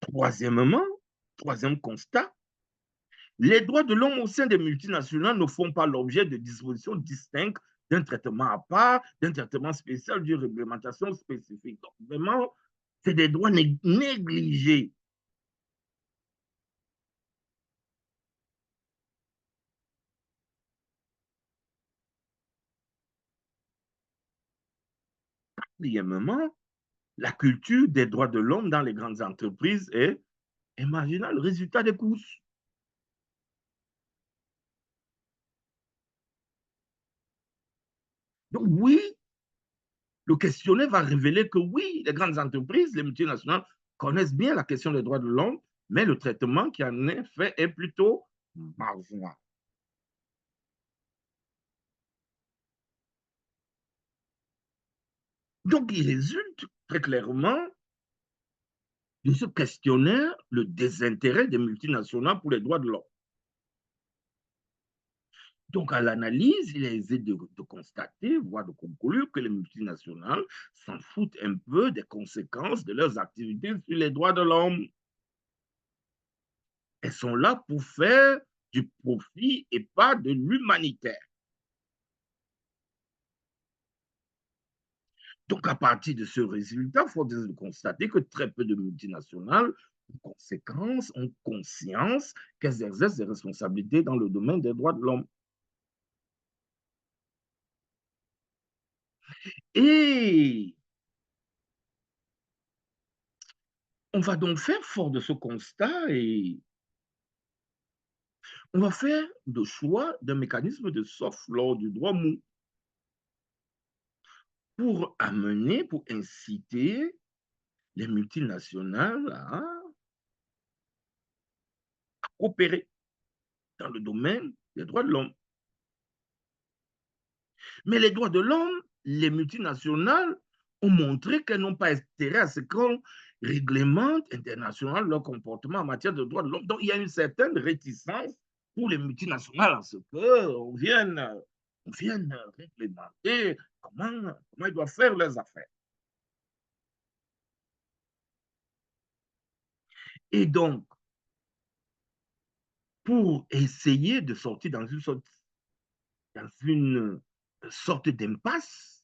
Troisièmement, troisième constat, les droits de l'homme au sein des multinationales ne font pas l'objet de dispositions distinctes d'un traitement à part, d'un traitement spécial, d'une réglementation spécifique. Donc, vraiment, c'est des droits négligés. Quatrièmement, la culture des droits de l'homme dans les grandes entreprises est marginale. Résultat des courses. Donc oui, le questionnaire va révéler que oui, les grandes entreprises, les multinationales connaissent bien la question des droits de l'homme, mais le traitement qui en est fait est plutôt marginal. Donc, il résulte très clairement de ce questionnaire le désintérêt des multinationales pour les droits de l'homme. Donc, à l'analyse, il est aisé de constater, voire de conclure que les multinationales s'en foutent un peu des conséquences de leurs activités sur les droits de l'homme. Elles sont là pour faire du profit et pas de l'humanitaire. Donc, à partir de ce résultat, il faut constater que très peu de multinationales, en conséquence, ont conscience qu'elles exercent des responsabilités dans le domaine des droits de l'homme. Et on va donc faire fort de ce constat et on va faire le choix d'un mécanisme de soft law du droit mou pour amener, pour inciter les multinationales à coopérer dans le domaine des droits de l'homme. Mais les droits de l'homme, les multinationales ont montré qu'elles n'ont pas intérêt à ce qu'on réglemente international leur comportement en matière de droits de l'homme. Donc, il y a une certaine réticence pour les multinationales à ce qu'on vienne réglementer comment ils doivent faire leurs affaires. Et donc, pour essayer de sortir dans une sorte d'impasse,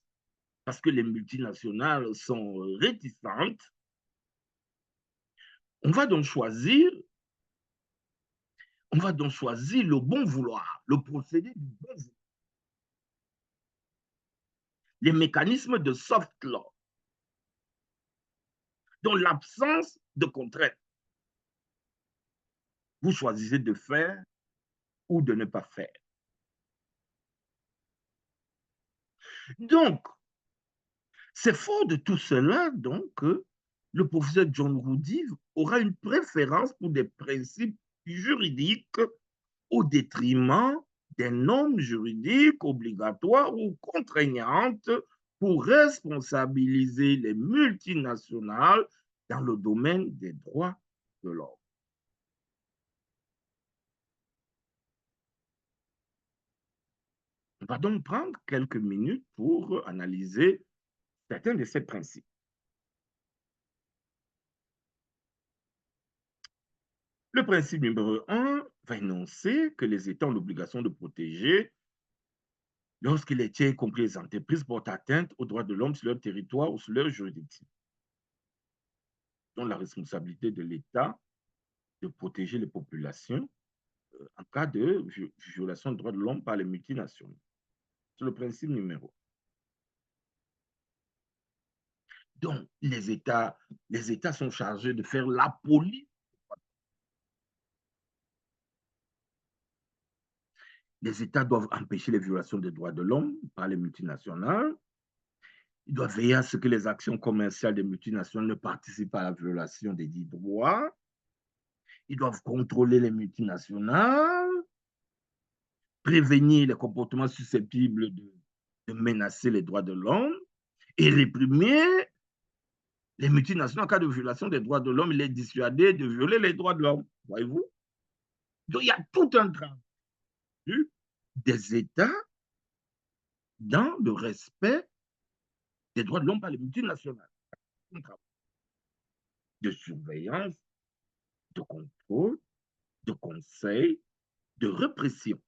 parce que les multinationales sont réticentes, on va donc choisir on va donc choisir le bon vouloir, le procédé du bon vouloir, les mécanismes de soft law, dont l'absence de contrainte. Vous choisissez de faire ou de ne pas faire. Donc, c'est fort de tout cela donc que le professeur John Ruddy aura une préférence pour des principes juridiques au détriment des normes juridiques obligatoires ou contraignantes pour responsabiliser les multinationales dans le domaine des droits de l'homme. On va donc prendre quelques minutes pour analyser certains de ces principes. Le principe numéro un va énoncer que les États ont l'obligation de protéger lorsque les tiers, y compris les entreprises, portent atteinte aux droits de l'homme sur leur territoire ou sur leur juridiction. Donc, la responsabilité de l'État de protéger les populations en cas de violation des droits de l'homme par les multinationales. C'est le principe numéro 1. Donc, les États sont chargés de faire la police. Les États doivent empêcher les violations des droits de l'homme par les multinationales. Ils doivent veiller à ce que les actions commerciales des multinationales ne participent pas à la violation des dits droits. Ils doivent contrôler les multinationales, prévenir les comportements susceptibles de menacer les droits de l'homme et réprimer les multinationales en cas de violation des droits de l'homme et les dissuader de violer les droits de l'homme. Voyez-vous? Donc, il y a tout un travail des États dans le respect des droits de l'homme par les multinationales. Un travail de surveillance, de contrôle, de conseil, de répression,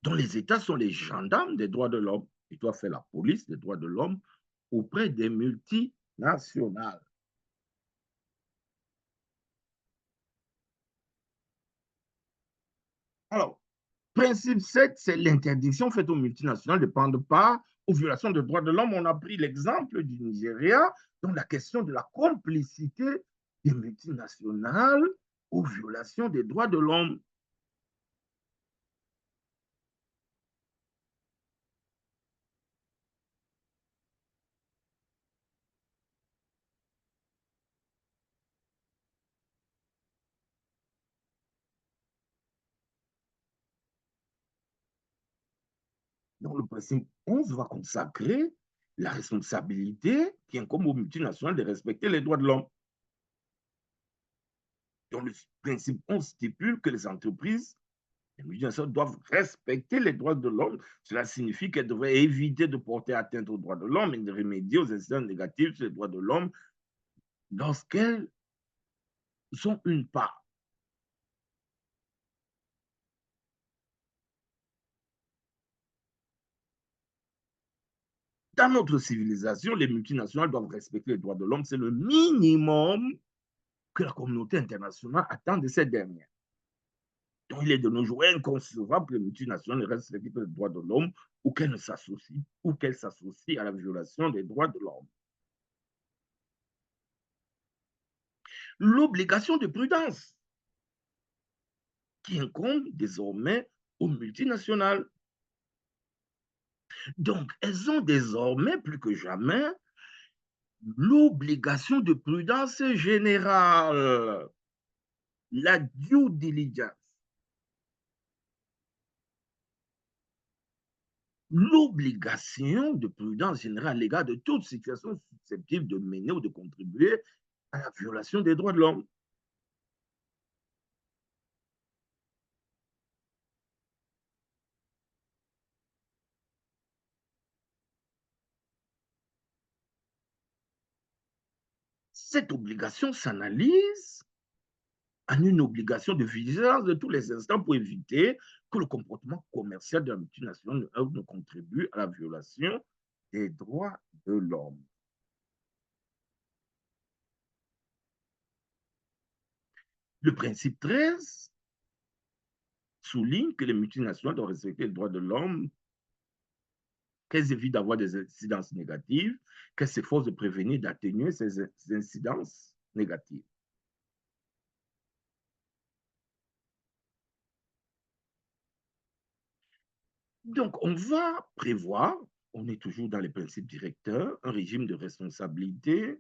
dont les États sont les gendarmes des droits de l'homme. Ils doivent faire la police des droits de l'homme auprès des multinationales. Alors, principe 7, c'est l'interdiction faite aux multinationales de prendre part aux violations des droits de l'homme. On a pris l'exemple du Nigeria, dont la question de la complicité des multinationales aux violations des droits de l'homme. Donc, le principe 11 va consacrer la responsabilité qui incombe aux multinationales de respecter les droits de l'homme. Donc, le principe 11 stipule que les entreprises, les multinationales doivent respecter les droits de l'homme. Cela signifie qu'elles devraient éviter de porter atteinte aux droits de l'homme et de remédier aux incidents négatifs sur les droits de l'homme lorsqu'elles sont une part. Dans notre civilisation, les multinationales doivent respecter les droits de l'homme. C'est le minimum que la communauté internationale attend de ces dernières. Donc, il est de nos jours inconcevable que les multinationales ne respectent pas les droits de l'homme ou qu'elles s'associent à la violation des droits de l'homme. L'obligation de prudence qui incombe désormais aux multinationales. Donc, elles ont désormais plus que jamais l'obligation de prudence générale, la due diligence. L'obligation de prudence générale à l'égard de toute situation susceptible de mener ou de contribuer à la violation des droits de l'homme. Cette obligation s'analyse en une obligation de vigilance de tous les instants pour éviter que le comportement commercial de la multinationale ne contribue à la violation des droits de l'homme. Le principe 13 souligne que les multinationales doivent respecter les droits de l'homme, qu'elles évitent d'avoir des incidences négatives, qu'elles s'efforcent de prévenir, d'atténuer ces incidences négatives. Donc, on va prévoir, on est toujours dans les principes directeurs, un régime de responsabilité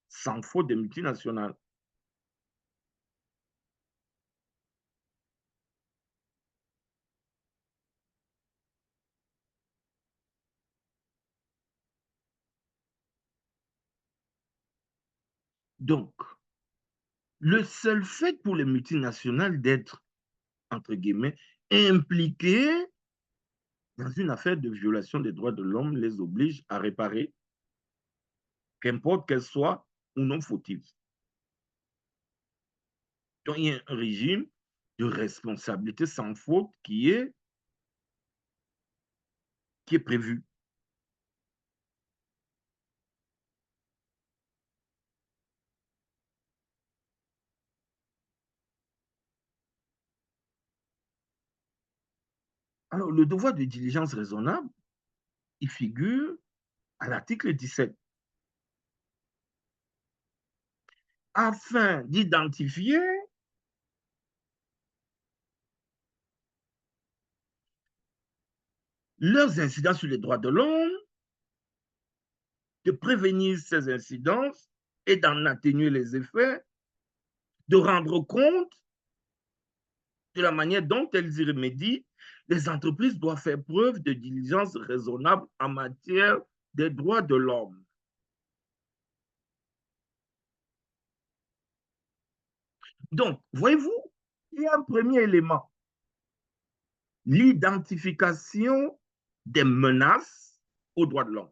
sans faute des multinationales. Donc, le seul fait pour les multinationales d'être, entre guillemets, impliquées dans une affaire de violation des droits de l'homme les oblige à réparer, qu'importe qu'elle soit ou non fautive. Donc, il y a un régime de responsabilité sans faute qui est prévu. Alors, le devoir de diligence raisonnable, il figure à l'article 17, afin d'identifier leurs incidences sur les droits de l'homme, de prévenir ces incidences et d'en atténuer les effets, de rendre compte de la manière dont elles y remédient. Les entreprises doivent faire preuve de diligence raisonnable en matière des droits de l'homme. Donc, voyez-vous, il y a un premier élément, l'identification des menaces aux droits de l'homme.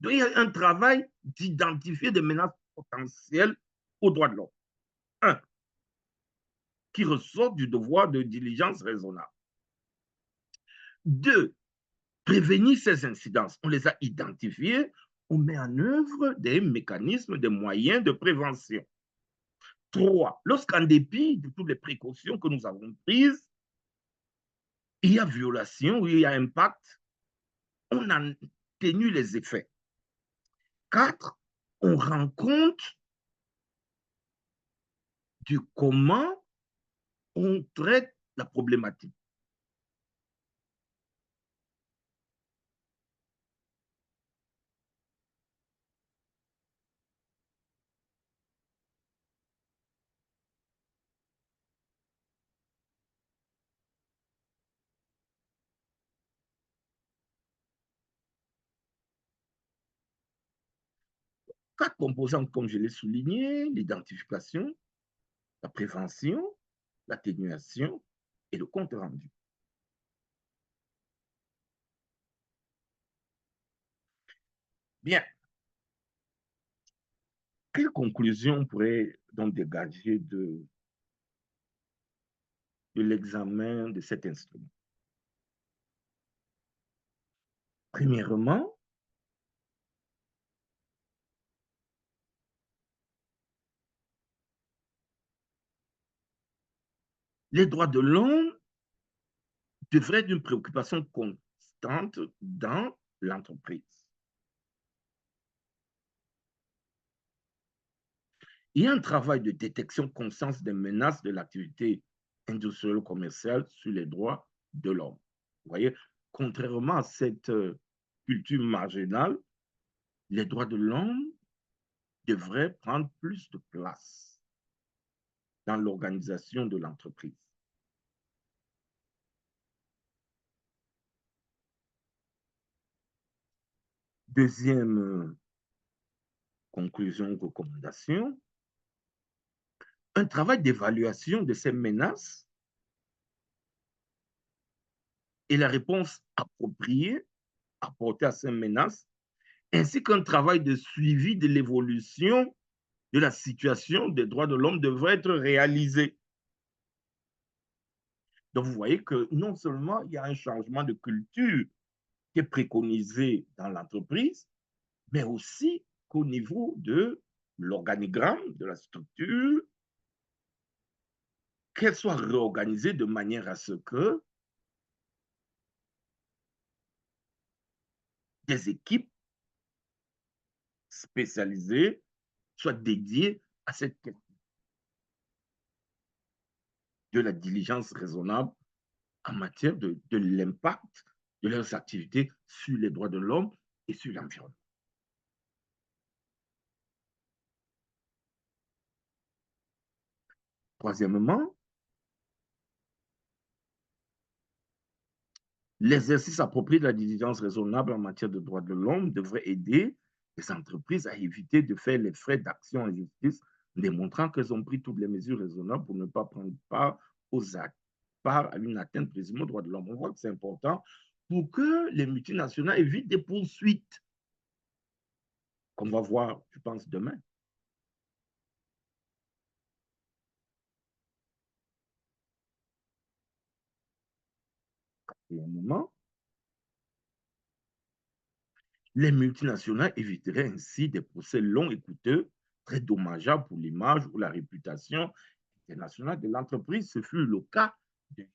Donc, il y a un travail d'identifier des menaces potentielles aux droits de l'homme. Un, qui ressort du devoir de diligence raisonnable. Deux, prévenir ces incidences. On les a identifiées, on met en œuvre des mécanismes, des moyens de prévention. Trois, lorsqu'en dépit de toutes les précautions que nous avons prises, il y a violation, il y a impact, on a tenu les effets. Quatre, on rend compte du comment on traite la problématique. Quatre composantes, comme je l'ai souligné, l'identification, la prévention, l'atténuation et le compte rendu. Bien, quelle conclusion on pourrait donc dégager de l'examen de cet instrument? Premièrement, les droits de l'homme devraient être une préoccupation constante dans l'entreprise. Il y a un travail de détection constante des menaces de l'activité industrielle commerciale sur les droits de l'homme. Vous voyez, contrairement à cette culture marginale, les droits de l'homme devraient prendre plus de place dans l'organisation de l'entreprise. Deuxième conclusion, recommandation, un travail d'évaluation de ces menaces et la réponse appropriée apportée à ces menaces, ainsi qu'un travail de suivi de l'évolution de la situation des droits de l'homme devrait être réalisé. Donc, vous voyez que non seulement il y a un changement de culture qui est préconisé dans l'entreprise, mais aussi qu'au niveau de l'organigramme, de la structure, qu'elle soit réorganisée de manière à ce que des équipes spécialisées soient dédiées à cette question de la diligence raisonnable en matière de l'impact de leurs activités sur les droits de l'homme et sur l'environnement. Troisièmement, l'exercice approprié de la diligence raisonnable en matière de droits de l'homme devrait aider les entreprises à éviter de faire les frais d'action en justice, démontrant qu'elles ont pris toutes les mesures raisonnables pour ne pas prendre part aux actes, part à une atteinte présumée aux droits de l'homme. On voit que c'est important pour que les multinationales évitent des poursuites, qu'on va voir, je pense, demain. Et à un moment, les multinationales éviteraient ainsi des procès longs et coûteux, très dommageables pour l'image ou la réputation internationale de l'entreprise. Ce fut le cas de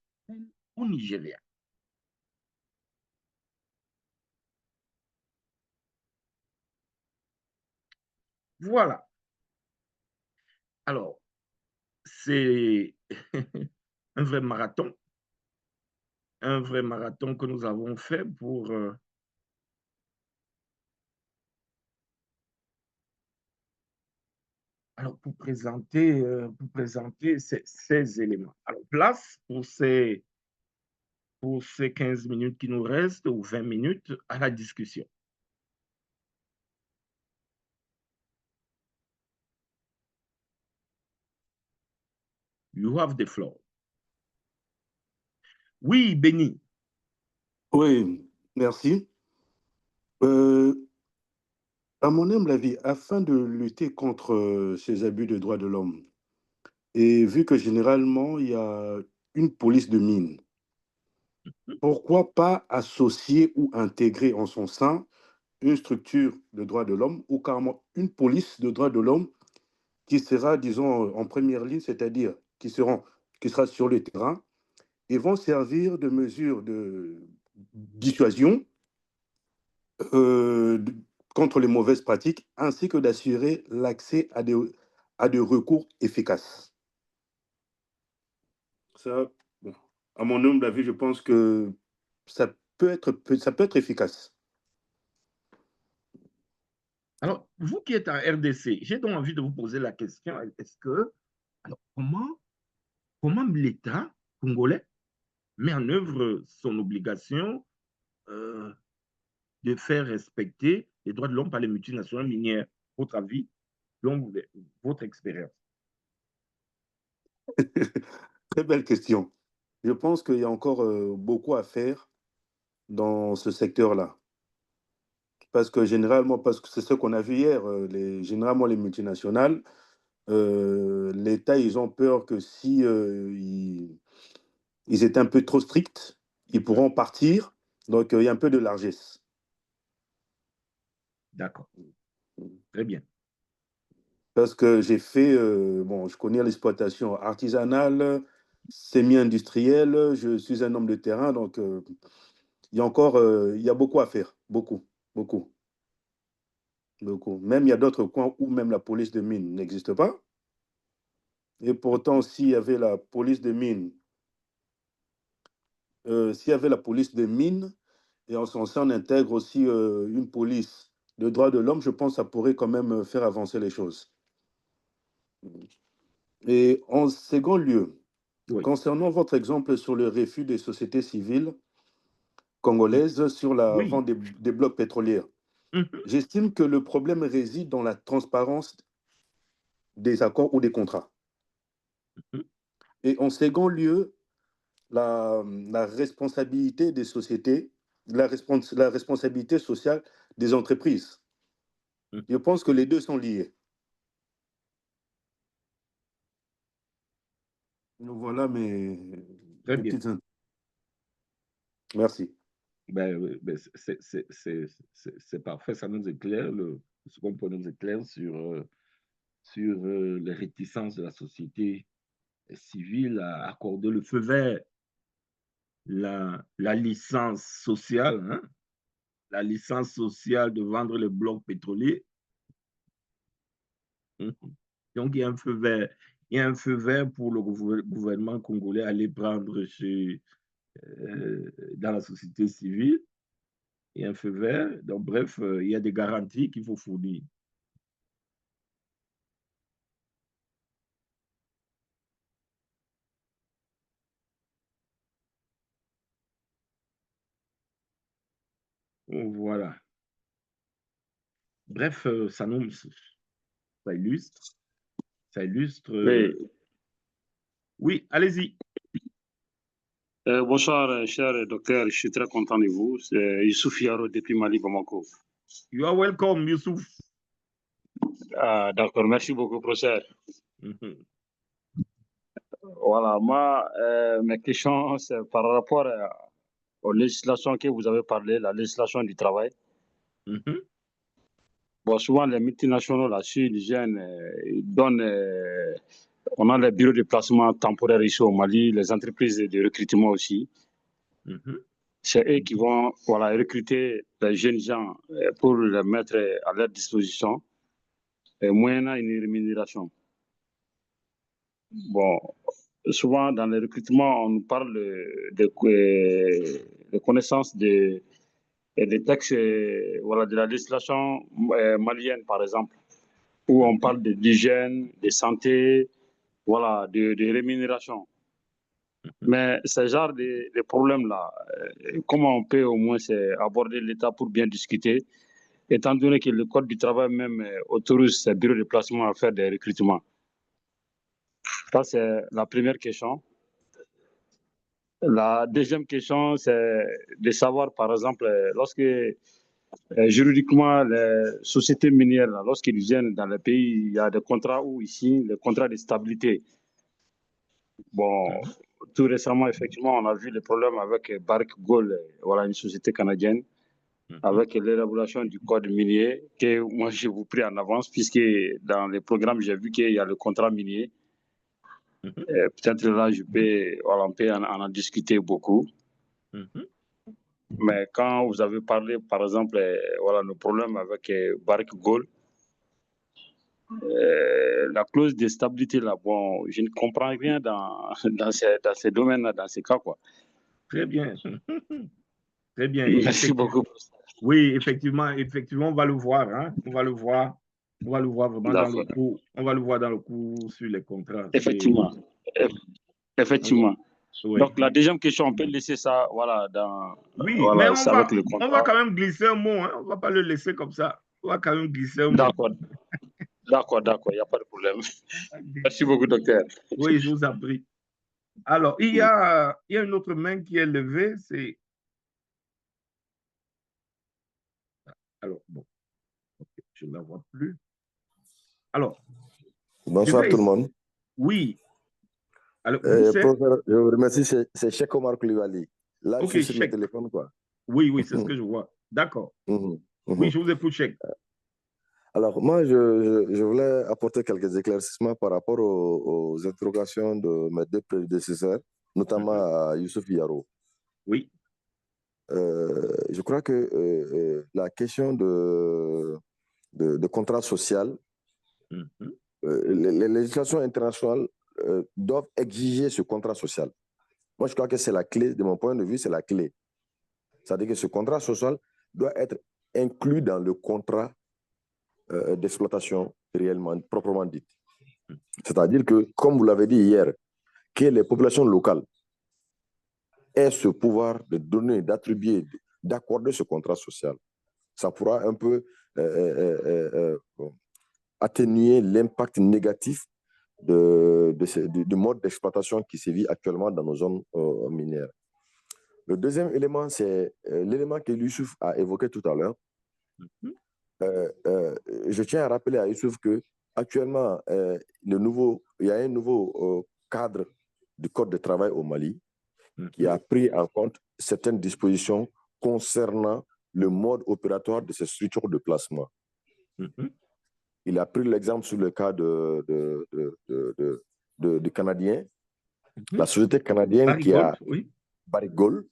au Nigeria. Voilà. Alors, c'est un vrai marathon que nous avons fait pour présenter ces éléments. Alors, place pour ces 15 minutes qui nous restent ou 20 minutes à la discussion. You have the floor. Oui, Béni. Oui, merci. À mon humble avis, afin de lutter contre ces abus de droits de l'homme, et vu que généralement, il y a une police de mine, pourquoi pas associer ou intégrer en son sein une structure de droits de l'homme ou carrément une police de droits de l'homme qui sera, disons, en première ligne, c'est-à-dire qui sera sur le terrain et vont servir de mesure de dissuasion euh, de- contre les mauvaises pratiques, ainsi que d'assurer l'accès à des recours efficaces. Ça, bon, à mon humble avis, je pense que ça peut être efficace. Alors, vous qui êtes en RDC, j'ai donc envie de vous poser la question, alors, comment l'État congolais met en œuvre son obligation euh, de faire respecter les droits de l'homme par les multinationales minières? Votre avis, selon votre expérience. Très belle question. Je pense qu'il y a encore beaucoup à faire dans ce secteur-là. Parce que c'est ce qu'on a vu hier, généralement les multinationales, l'État, ils ont peur que si ils étaient un peu trop stricts, ils pourront partir. Donc, il y a un peu de largesse. D'accord, très bien. Parce que bon, je connais l'exploitation artisanale, semi-industrielle, je suis un homme de terrain, donc il y a beaucoup à faire, beaucoup, beaucoup, beaucoup. Même il y a d'autres coins où même la police de mine n'existe pas. Et pourtant, s'il y avait la police des mines, et en son sein, on intègre aussi une police de droits de l'homme, je pense que ça pourrait quand même faire avancer les choses. Et en second lieu, Oui. concernant votre exemple sur le refus des sociétés civiles congolaises sur la Oui. vente des blocs pétroliers, Mhm. j'estime que le problème réside dans la transparence des accords ou des contrats. Mhm. Et en second lieu, la responsabilité des sociétés, la responsabilité sociale des entreprises. Je Mhm. pense que les deux sont liés. Donc voilà Très mes bien. petites... Merci. Ben, c'est parfait, ça nous éclaire, ce qu'on peut nous éclaire sur les réticences de la société civile à accorder le feu vert, la licence sociale, hein, la licence sociale de vendre les blocs pétroliers. Mhm. Donc, il y a un feu vert pour le gouvernement congolais à aller prendre dans la société civile. Il y a un feu vert. Donc, bref, il y a des garanties qu'il faut fournir. Voilà. Bref, ça illustre. Ça illustre. Oui. Oui, allez-y. Bonsoir, cher docteur. Je suis très content de vous. C'est Youssouf Yaro depuis Mali, Bamako. You are welcome, Youssouf. Ah, d'accord. Merci beaucoup, professeur. Mhm. Voilà, moi, mes questions, c'est par rapport aux législations que vous avez parlé, la législation du travail. Mhm. Bon, souvent, les multinationaux, là-dessus, ils donnent, on a les bureaux de placement temporaire ici au Mali, les entreprises de recrutement aussi. Mhm. C'est eux qui vont voilà, recruter les jeunes gens pour les mettre à leur disposition, moyennant une rémunération. Bon, souvent dans les recrutements, on nous parle de connaissances des textes voilà, de la législation malienne, par exemple, où on parle d'hygiène, de santé, voilà, de rémunération. Mais ce genre de problèmes-là, comment on peut au moins aborder l'État pour bien discuter, étant donné que le Code du travail même autorise ces bureaux de placement à faire des recrutements? Ça, c'est la première question. La deuxième question, c'est de savoir, par exemple, lorsque juridiquement, les sociétés minières, lorsqu'ils viennent dans le pays, il y a des contrats où ici, les contrats de stabilité. Bon, tout récemment, effectivement, on a vu le problème avec Barrick Gold, voilà, une société canadienne, avec l'élaboration du code minier, que moi, je vous prie en avance, puisque dans les programmes, j'ai vu qu'il y a le contrat minier. Peut-être là, voilà, on peut en discuter beaucoup. Mais quand vous avez parlé, par exemple, voilà, nos problèmes avec Barrick Gold, la clause de stabilité, là, bon, je ne comprends rien dans ces domaines-là, dans ces cas, quoi. Très bien. Très bien. Merci beaucoup. Oui, effectivement, on va le voir, hein. On va le voir vraiment dans le cours. On va le voir dans le cours sur les contrats. Effectivement. Effectivement. Oui. Donc, la deuxième question, on peut laisser ça, voilà, oui, voilà, mais avec le contrat. on va quand même glisser un mot, hein. On ne va pas le laisser comme ça. On va quand même glisser un mot. D'accord. D'accord, il n'y a pas de problème. Merci beaucoup, docteur. Oui, je vous en prie. Alors, il y a une autre main qui est levée, c'est... Alors, bon, okay, je ne la vois plus. Alors. Bonsoir tout le monde. Oui. Alors, professeur, je vous remercie, c'est Cheikh Omar Koulibaly. Là, okay, je suis sur le téléphone, quoi. Oui, c'est ce que je vois. D'accord. Oui, je vous écoute, Cheikh. Alors, moi, je voulais apporter quelques éclaircissements par rapport aux interrogations de mes deux prédécesseurs, notamment à Youssouf Yaro. Oui. Je crois que la question de contrat social, les législations internationales doivent exiger ce contrat social. Moi, je crois que c'est la clé, de mon point de vue, c'est la clé. C'est-à-dire que ce contrat social doit être inclus dans le contrat d'exploitation réellement, proprement dit. C'est-à-dire que, comme vous l'avez dit hier, que les populations locales aient ce pouvoir de donner, d'attribuer, d'accorder ce contrat social. Ça pourra un peu atténuer l'impact négatif du mode d'exploitation qui sévit actuellement dans nos zones minières. Le deuxième élément, c'est l'élément que Youssouf a évoqué tout à l'heure. Je tiens à rappeler à Youssouf qu'actuellement, il y a un nouveau cadre du Code de travail au Mali qui a pris en compte certaines dispositions concernant le mode opératoire de ces structures de placement. Il a pris l'exemple sur le cas de Canadiens, la société canadienne Barrick qui Gold, a Barrick Gold,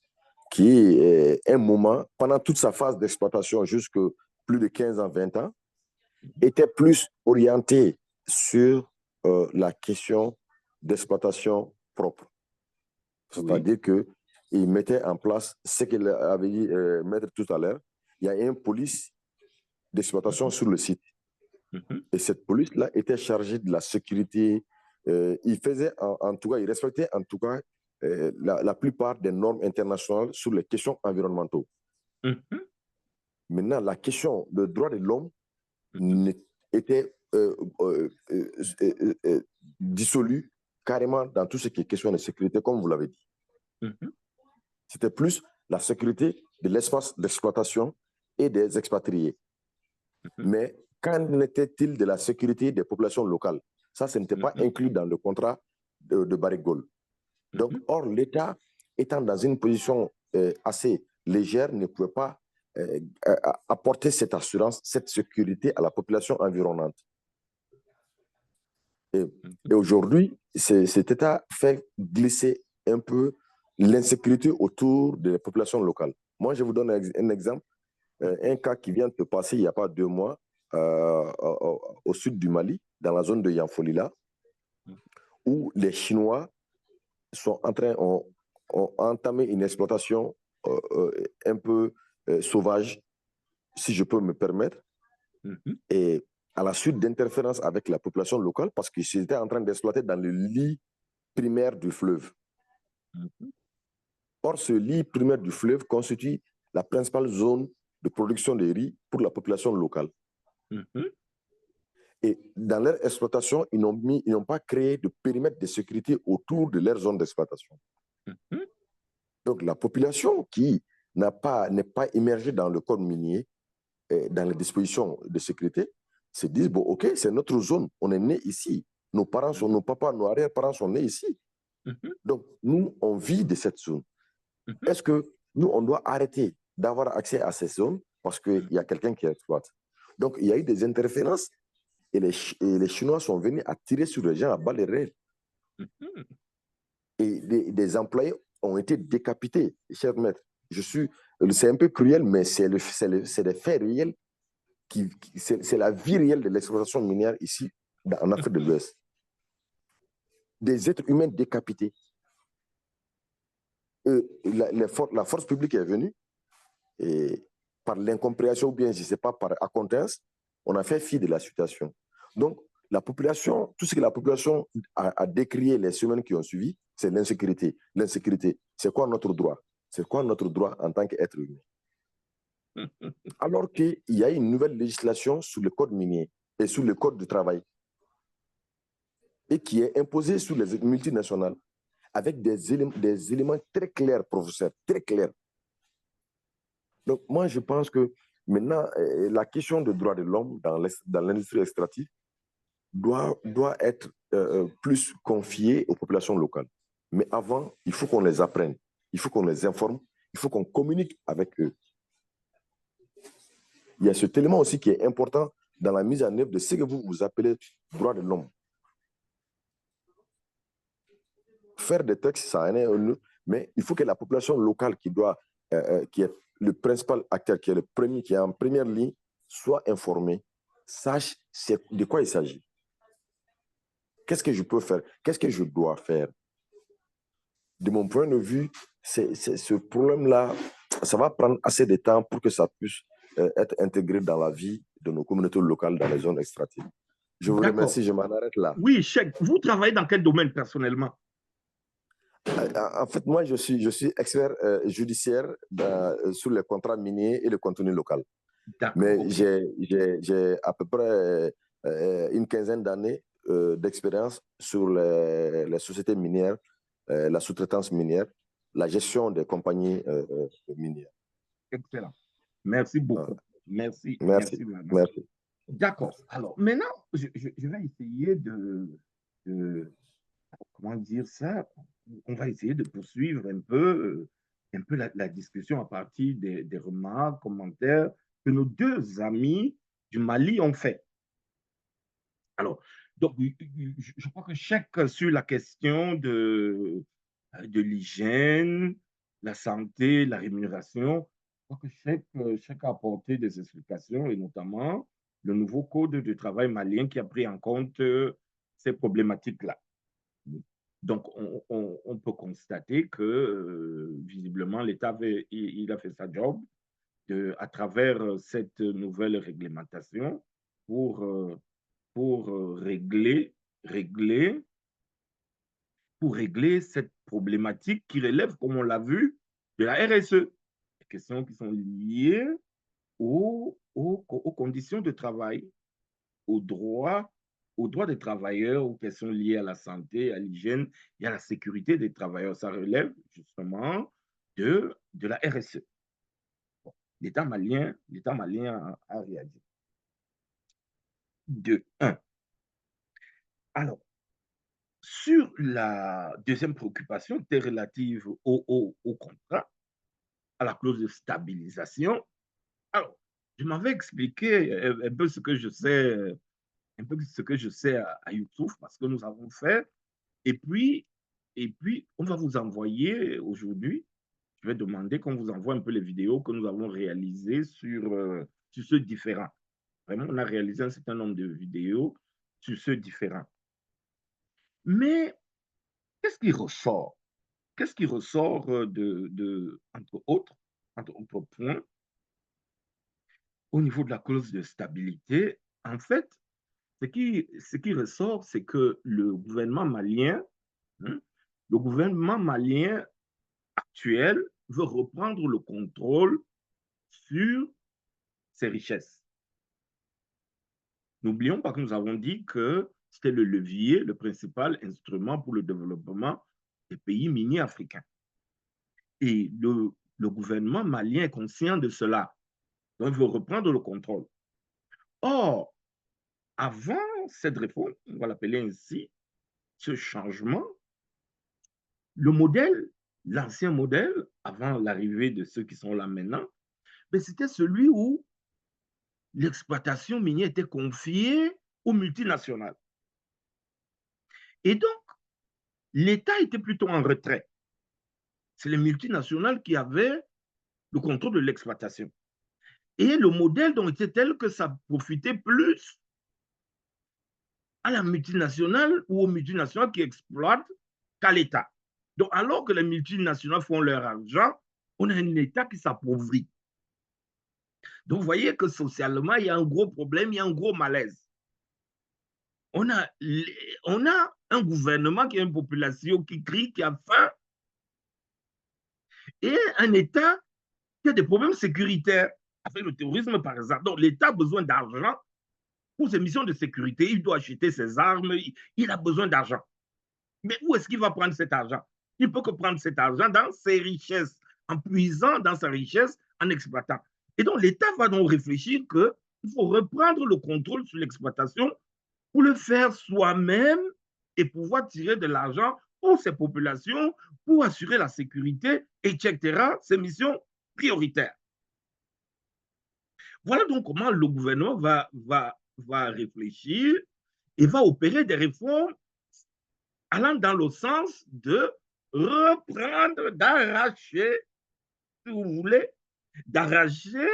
qui un moment, pendant toute sa phase d'exploitation jusque plus de 15 ans, 20 ans, était plus orienté sur la question d'exploitation propre. C'est-à-dire qu'il mettait en place ce qu'il avait dit Maître tout à l'heure. Il y a une police d'exploitation sur le site. Et cette police-là était chargée de la sécurité. Il faisait, en tout cas, il respectait en tout cas la plupart des normes internationales sur les questions environnementales. Maintenant, la question de droits de l'homme était dissolue carrément dans tout ce qui est question de sécurité, comme vous l'avez dit. C'était plus la sécurité de l'espace d'exploitation et des expatriés. Mais qu'en était-il de la sécurité des populations locales? Ça, ce n'était pas inclus dans le contrat de Barrick Gold. Donc, or, l'État, étant dans une position assez légère, ne pouvait pas apporter cette assurance, cette sécurité à la population environnante. Et aujourd'hui, cet État fait glisser un peu l'insécurité autour des populations locales. Moi, je vous donne un exemple. Un cas qui vient de se passer il n'y a pas 2 mois au sud du Mali, dans la zone de Yanfolila, où les Chinois ont entamé une exploitation un peu sauvage, si je peux me permettre, et à la suite d'interférences avec la population locale, parce qu'ils étaient en train d'exploiter dans le lit primaire du fleuve. Or, ce lit primaire du fleuve constitue la principale zone de production de riz pour la population locale. Et dans leur exploitation, ils n'ont pas créé de périmètre de sécurité autour de leur zone d'exploitation. Donc, la population qui n'est pas immergée dans le code minier, dans les dispositions de sécurité, se disent, bon, OK, c'est notre zone, on est né ici. Nos parents sont, nos papas, nos arrière-parents sont nés ici. Donc, nous, on vit de cette zone. Est-ce que nous, on doit arrêter d'avoir accès à ces zones parce qu'il y a quelqu'un qui exploite? Donc, il y a eu des interférences et les Chinois sont venus à tirer sur les gens à balles réelles. Et des employés ont été décapités, chers maîtres. C'est un peu cruel, mais c'est des faits réels. C'est la vie réelle de l'exploitation minière ici, en Afrique de l'Ouest. Des êtres humains décapités. La force publique est venue et par l'incompréhension ou bien, je ne sais pas, par accointance, on a fait fi de la situation. Donc, la population, tout ce que la population a décrié les semaines qui ont suivi, c'est l'insécurité. L'insécurité, c'est quoi notre droit? C'est quoi notre droit en tant qu'être humain? Alors qu'il y a une nouvelle législation sur le code minier et sur le code du travail et qui est imposée sur les multinationales avec des éléments très clairs, professeur, très clairs. Donc, moi, je pense que maintenant, la question des droits de l'homme dans l'industrie extractive doit être plus confiée aux populations locales. Mais avant, il faut qu'on les apprenne, il faut qu'on les informe, il faut qu'on communique avec eux. Il y a cet élément aussi qui est important dans la mise en œuvre de ce que vous appelez droits de l'homme. Faire des textes, ça en est un, mais il faut que la population locale qui est le principal acteur, qui est le premier, qui est en première ligne, soit informée, sache de quoi il s'agit. Qu'est-ce que je peux faire? Qu'est-ce que je dois faire? De mon point de vue, ce problème-là, ça va prendre assez de temps pour que ça puisse être intégré dans la vie de nos communautés locales dans les zones extractives. Je vous remercie, je m'en arrête là. Oui, Cheikh, vous travaillez dans quel domaine personnellement? En fait, moi, je suis expert judiciaire sur les contrats miniers et le contenu local. Mais okay. J'ai à peu près une quinzaine d'années d'expérience sur les sociétés minières, la sous-traitance minière, la gestion des compagnies minières. Excellent. Merci beaucoup. Merci. Merci. D'accord. Alors, maintenant, je vais essayer comment dire ça? On va essayer de poursuivre un peu la discussion à partir des remarques, commentaires que nos deux amis du Mali ont fait. Alors, donc, je crois que chaque sur la question de l'hygiène, la santé, la rémunération, je crois que chaque a apporté des explications et notamment le nouveau code de travail malien qui a pris en compte ces problématiques-là. Donc, on peut constater que visiblement, l'État il a fait sa job à travers cette nouvelle réglementation pour régler cette problématique qui relève, comme on l'a vu, de la RSE. Des questions qui sont liées aux conditions de travail, aux droits des travailleurs, aux questions liées à la santé, à l'hygiène et à la sécurité des travailleurs. Ça relève justement de la RSE. Bon, l'État malien a réagi. De 1. Alors, sur la deuxième préoccupation, qui est relative au contrat, à la clause de stabilisation, alors, je m'avais expliqué un peu ce que je sais à Youtube, parce que nous avons fait. Et puis, Et puis, on va vous envoyer aujourd'hui, je vais demander qu'on vous envoie un peu les vidéos que nous avons réalisées sur ceux différents. Vraiment, on a réalisé un certain nombre de vidéos sur ceux différents. Mais qu'est-ce qui ressort? Qu'est-ce qui ressort entre autres points, au niveau de la clause de stabilité? En fait, ce qui ressort, c'est que le gouvernement malien, hein, le gouvernement malien actuel veut reprendre le contrôle sur ses richesses. N'oublions pas que nous avons dit que c'était le levier, le principal instrument pour le développement des pays miniers africains. Et le gouvernement malien est conscient de cela. Donc, il veut reprendre le contrôle. Or, avant cette réforme, on va l'appeler ainsi, ce changement, le modèle, l'ancien modèle, avant l'arrivée de ceux qui sont là maintenant, c'était celui où l'exploitation minière était confiée aux multinationales. Et donc, l'État était plutôt en retrait. C'est les multinationales qui avaient le contrôle de l'exploitation. Et le modèle donc était tel que ça profitait plus à la multinationale ou aux multinationales qui exploitent qu'à l'État. Donc, alors que les multinationales font leur argent, on a un État qui s'appauvrit. Donc, vous voyez que socialement, il y a un gros problème, il y a un gros malaise. On a un gouvernement qui a une population qui crie, qui a faim, et un État qui a des problèmes sécuritaires, avec le terrorisme par exemple. Donc, l'État a besoin d'argent pour ses missions de sécurité. Il doit acheter ses armes, il a besoin d'argent. Mais où est-ce qu'il va prendre cet argent? Il ne peut que prendre cet argent dans ses richesses, en puisant dans sa richesse, en exploitant. Et donc, l'État va donc réfléchir qu'il faut reprendre le contrôle sur l'exploitation pour le faire soi-même et pouvoir tirer de l'argent pour ses populations, pour assurer la sécurité, etc., ses missions prioritaires. Voilà donc comment le gouvernement va réfléchir et va opérer des réformes allant dans le sens de reprendre, d'arracher, si vous voulez, d'arracher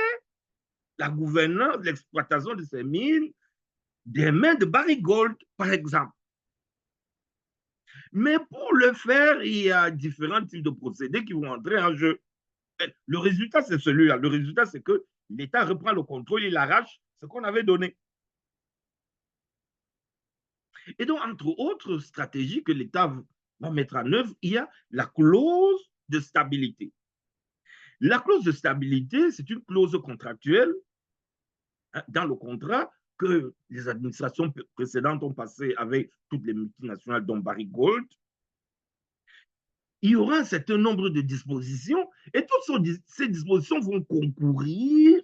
la gouvernance, l'exploitation de ces mines des mains de Barry Gold, par exemple. Mais pour le faire, il y a différents types de procédés qui vont entrer en jeu. Le résultat, c'est celui-là. Le résultat, c'est que l'État reprend le contrôle, il arrache ce qu'on avait donné. Et donc, entre autres stratégies que l'État va mettre en œuvre, il y a la clause de stabilité. La clause de stabilité, c'est une clause contractuelle dans le contrat que les administrations précédentes ont passé avec toutes les multinationales, dont Barry Gold. Il y aura un certain nombre de dispositions et toutes ces dispositions vont concourir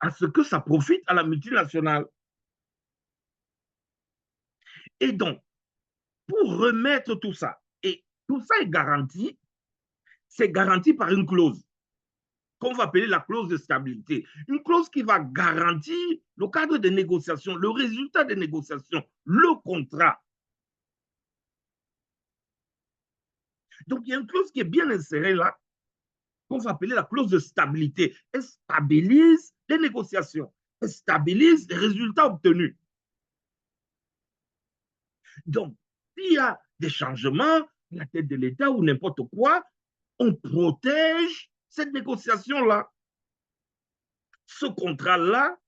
à ce que ça profite à la multinationale. Et donc, pour remettre tout ça, et tout ça est garanti, c'est garanti par une clause qu'on va appeler la clause de stabilité. Une clause qui va garantir le cadre de négociation, le résultat des négociations, le contrat. Donc, il y a une clause qui est bien insérée là, qu'on va appeler la clause de stabilité. Elle stabilise les négociations, elle stabilise les résultats obtenus. Donc, s'il y a des changements à la tête de l'État ou n'importe quoi, on protège cette négociation-là. Ce contrat-là,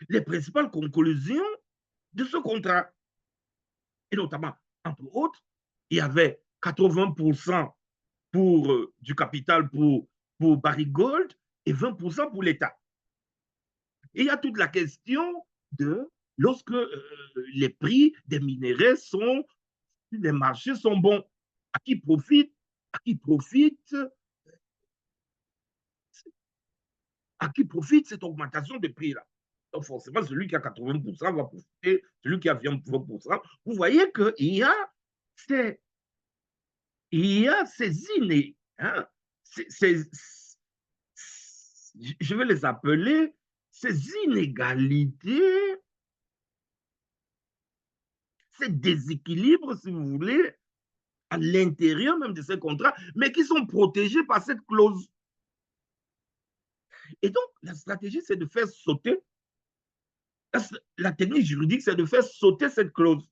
les principales conclusions de ce contrat. Et notamment, entre autres, il y avait 80% du capital pour Barry Gold et 20% pour l'État. Et il y a toute la question de lorsque les prix des minéraux sont, les marchés sont bons, à qui profite cette augmentation de prix-là. Donc forcément, celui qui a 80% va profiter, celui qui a 20%. Vous voyez qu'il y a ces innées, hein, je vais les appeler ces inégalités, ces déséquilibres, si vous voulez, à l'intérieur même de ces contrats, mais qui sont protégés par cette clause. Et donc, la stratégie, c'est de faire sauter, la technique juridique, c'est de faire sauter cette clause.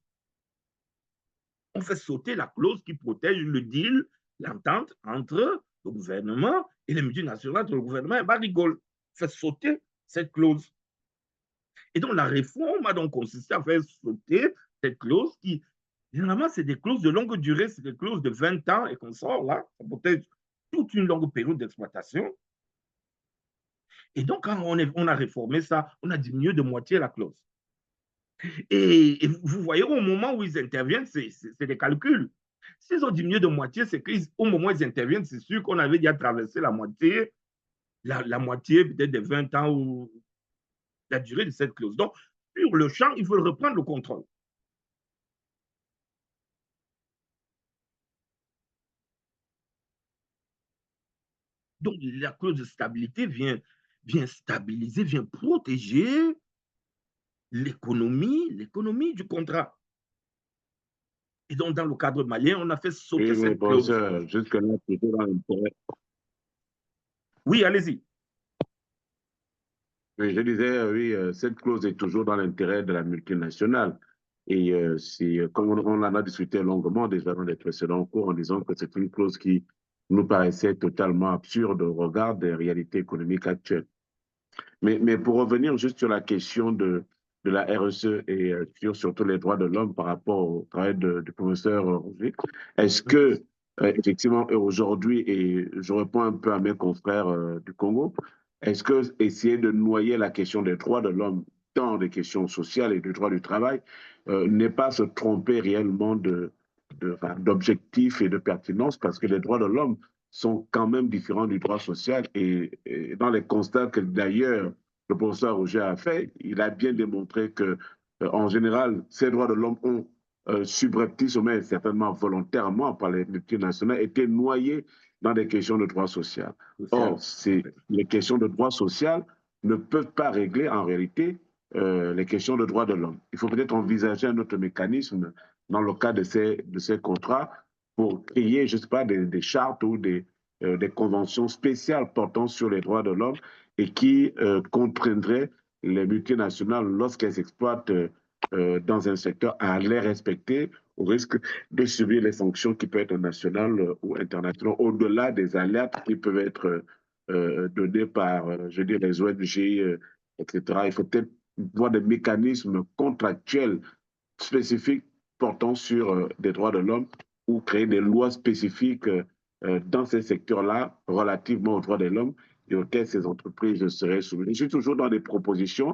On fait sauter la clause qui protège le deal, l'entente entre le gouvernement et les multinationales, entre le gouvernement et Barrick-Gold. On fait sauter cette clause. Et donc, la réforme a donc consisté à faire sauter cette clause qui, généralement, c'est des clauses de longue durée, c'est des clauses de 20 ans et qu'on sort là, ça protège toute une longue période d'exploitation. Et donc, quand on a réformé ça, on a diminué de moitié la clause. Et vous voyez, au moment où ils interviennent, c'est des calculs. S'ils ont diminué de moitié, c'est qu'au moment où ils interviennent, c'est sûr qu'on avait déjà traversé la moitié, la moitié peut-être des 20 ans ou la durée de cette clause. Donc, sur le champ, ils veulent reprendre le contrôle. Donc, la clause de stabilité vient stabiliser, vient protéger l'économie du contrat. Et donc, dans le cadre malien, on a fait sauter Oui, cette clause. jusque-là, plutôt dans l'intérêt. Oui, allez-y. Oui, je disais, oui, cette clause est toujours dans l'intérêt de la multinationale. Et comme on en a discuté longuement déjà dans les précédents cours en disant que c'est une clause qui nous paraissait totalement absurde au regard des réalités économiques actuelles. Mais pour revenir juste sur la question de la RSE et surtout les droits de l'homme par rapport au travail du professeur Roger, est-ce que, effectivement, aujourd'hui, et je réponds un peu à mes confrères du Congo, est-ce que essayer de noyer la question des droits de l'homme dans les questions sociales et du droit du travail n'est pas se tromper réellement d'objectifs et de pertinence, parce que les droits de l'homme sont quand même différents du droit social. Et dans les constats que d'ailleurs le professeur Roger a fait, il a bien démontré que, en général, ces droits de l'homme ont subrepticement et certainement volontairement par les multinationales été noyés dans des questions de droit social. Or, les questions de droit social ne peuvent pas régler en réalité les questions de droits de l'homme. Il faut peut-être envisager un autre mécanisme dans le cas de ces contrats pour créer, je ne sais pas, des chartes ou des conventions spéciales portant sur les droits de l'homme et qui contraindraient les multinationales, lorsqu'elles exploitent dans un secteur, à les respecter au risque de subir les sanctions qui peuvent être nationales ou internationales, au-delà des alertes qui peuvent être données par, je veux dire, les ONG, etc. Il faut peut-être voir des mécanismes contractuels spécifiques portant sur des droits de l'homme ou créer des lois spécifiques dans ces secteurs-là relativement aux droits de l'homme et auxquels ces entreprises seraient soumises. Je suis toujours dans des propositions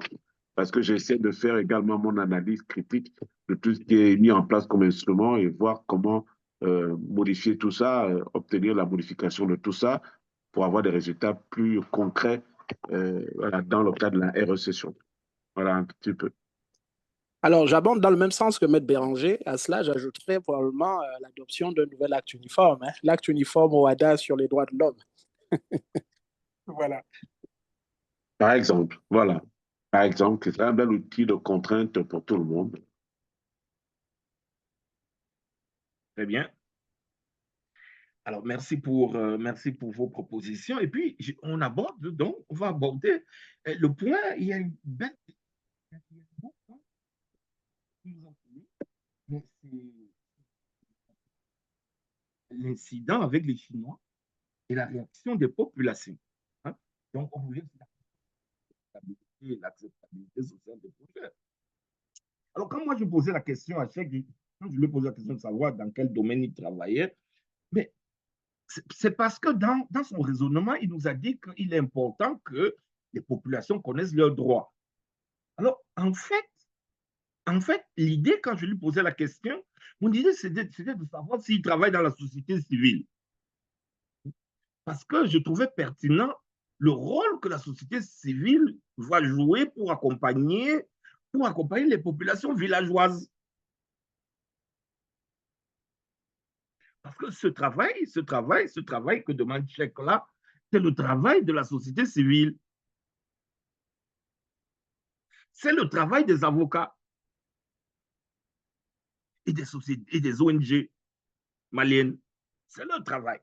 parce que j'essaie de faire également mon analyse critique de tout ce qui est mis en place comme instrument et voir comment modifier tout ça, obtenir la modification de tout ça pour avoir des résultats plus concrets voilà, dans le cadre de la RSE. Voilà un petit peu. Alors, j'abonde dans le même sens que Maître Béranger. À cela, j'ajouterais probablement l'adoption d'un nouvel acte uniforme, hein, l'acte uniforme OHADA sur les droits de l'homme. Voilà. Par exemple, voilà. Par exemple, c'est un bel outil de contrainte pour tout le monde. Très bien. Alors, merci pour vos propositions. Et puis, on aborde, donc, on va aborder le point. Il y a une belle. L'incident avec les Chinois et la réaction des populations. Hein? Donc, on voulait l'acceptabilité sociale des projets. Alors, quand moi je posais la question à Cheikh, quand je lui ai posé la question de savoir dans quel domaine il travaillait, mais c'est parce que dans son raisonnement, il nous a dit qu'il est important que les populations connaissent leurs droits. Alors, en fait, l'idée, quand je lui posais la question, mon idée, c'était de savoir s'il travaille dans la société civile. Parce que je trouvais pertinent le rôle que la société civile va jouer pour accompagner les populations villageoises. Parce que ce travail que demande Cheikh là, c'est le travail de la société civile. C'est le travail des avocats et des ONG. malienne. C'est leur travail.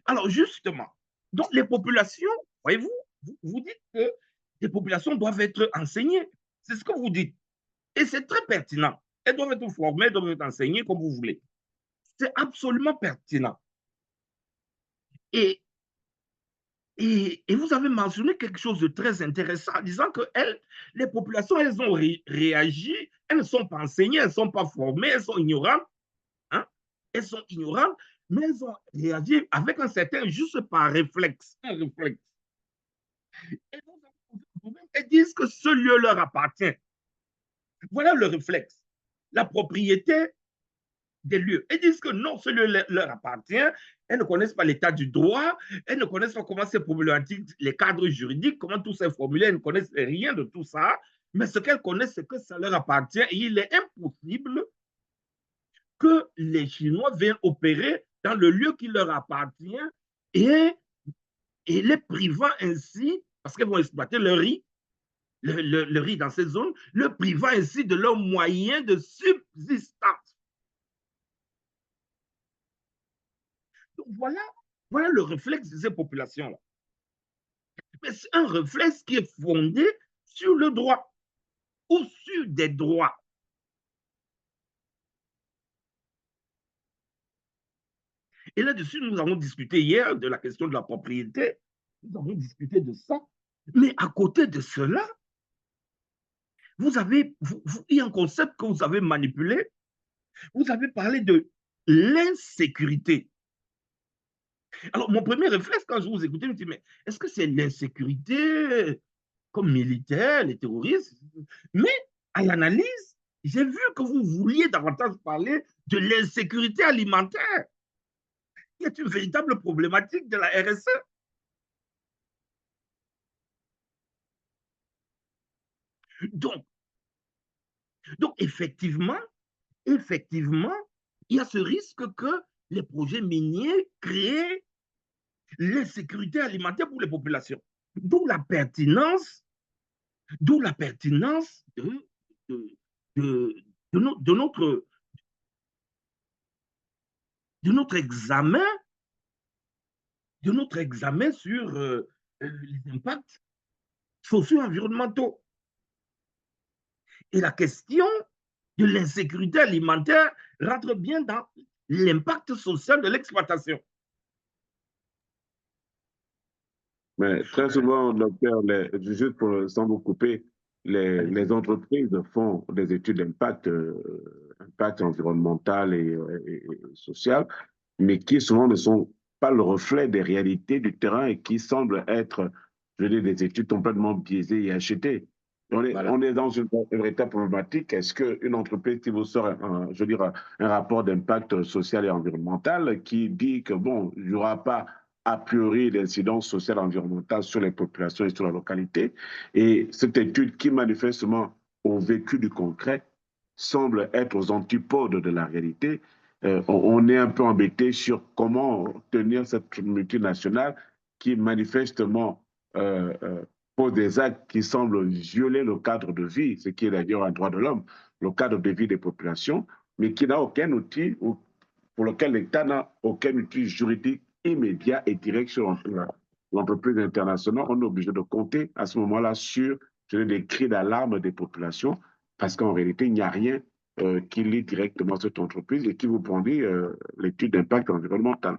Alors, justement, donc les populations, voyez-vous, vous dites que les populations doivent être enseignées. C'est ce que vous dites. Et c'est très pertinent. Elles doivent être formées, elles doivent être enseignées comme vous voulez. C'est absolument pertinent. Et vous avez mentionné quelque chose de très intéressant en disant que les populations, elles ont réagi, elles ne sont pas enseignées, elles ne sont pas formées, elles sont ignorantes. Hein? Elles sont ignorantes, mais elles ont réagi avec un certain, juste par réflexe. Un réflexe. Et elles disent que ce lieu leur appartient. Voilà le réflexe. La propriété des lieux. Elles disent que non, ce lieu leur appartient. Elles ne connaissent pas l'état du droit. Elles ne connaissent pas comment c'est problématique, les cadres juridiques, comment tout ça est formulé. Elles ne connaissent rien de tout ça. Mais ce qu'elles connaissent, c'est que ça leur appartient. Et il est impossible que les Chinois viennent opérer dans le lieu qui leur appartient et les privant ainsi, parce qu'ils vont exploiter le riz, le riz dans ces zones, le privant ainsi de leurs moyens de subsistance. Donc voilà le réflexe de ces populations-là. Mais c'est un réflexe qui est fondé sur le droit ou sur des droits. Et là-dessus, nous avons discuté hier de la question de la propriété. Nous avons discuté de ça. Mais à côté de cela, il y a un concept que vous avez manipulé. Vous avez parlé de l'insécurité. Alors, mon premier réflexe, quand je vous écoutais, je me dis, mais est-ce que c'est l'insécurité comme militaire, les terroristes? Mais à l'analyse, j'ai vu que vous vouliez davantage parler de l'insécurité alimentaire, qui est une véritable problématique de la RSE. Donc effectivement, il y a ce risque que les projets miniers créent l'insécurité alimentaire pour les populations. D'où la pertinence de notre examen sur les impacts socio-environnementaux. Et la question de l'insécurité alimentaire rentre bien dans l'impact social de l'exploitation. Mais très souvent, docteur, juste sans vous couper, les entreprises font des études d'impact impact environnemental et social, mais qui souvent ne sont pas le reflet des réalités du terrain et qui semblent être, je veux dire, des études complètement biaisées et achetées. On est dans une véritable problématique. Est-ce qu'une entreprise qui vous sort, je veux dire, un rapport d'impact social et environnemental qui dit que, bon, il n'y aura pas a priori d'incidence sociale et environnementale sur les populations et sur la localité. Et cette étude qui manifestement au vécu du concret semble être aux antipodes de la réalité. On est un peu embêté sur comment tenir cette multinationale qui manifestement pose des actes qui semblent violer le cadre de vie, ce qui est d'ailleurs un droit de l'homme, le cadre de vie des populations, mais qui n'a aucun outil, ou pour lequel l'État n'a aucun outil juridique immédiat et direct sur l'entreprise internationale. On est obligé de compter à ce moment-là sur des cris d'alarme des populations, parce qu'en réalité, il n'y a rien qui lie directement cette entreprise et qui vous produit l'étude d'impact environnemental.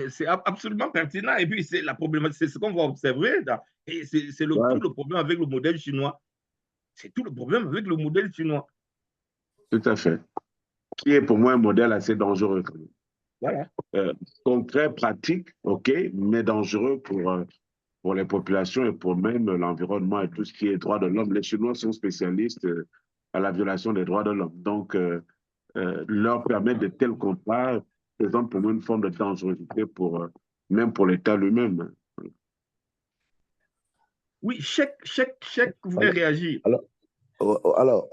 C'est absolument pertinent. Et puis, c'est la problématique, c'est ce qu'on va observer. Et c'est tout le problème avec le modèle chinois. C'est tout le problème avec le modèle chinois. Tout à fait. Qui est pour moi un modèle assez dangereux. Voilà. Concret, pratique, OK, mais dangereux pour les populations et pour même l'environnement et tout ce qui est droits de l'homme. Les Chinois sont spécialistes à la violation des droits de l'homme. Donc, leur permettre de tels contrats présente pour moi une forme de dangerosité même pour l'État lui-même. Oui, chèque voulait réagir. Alors,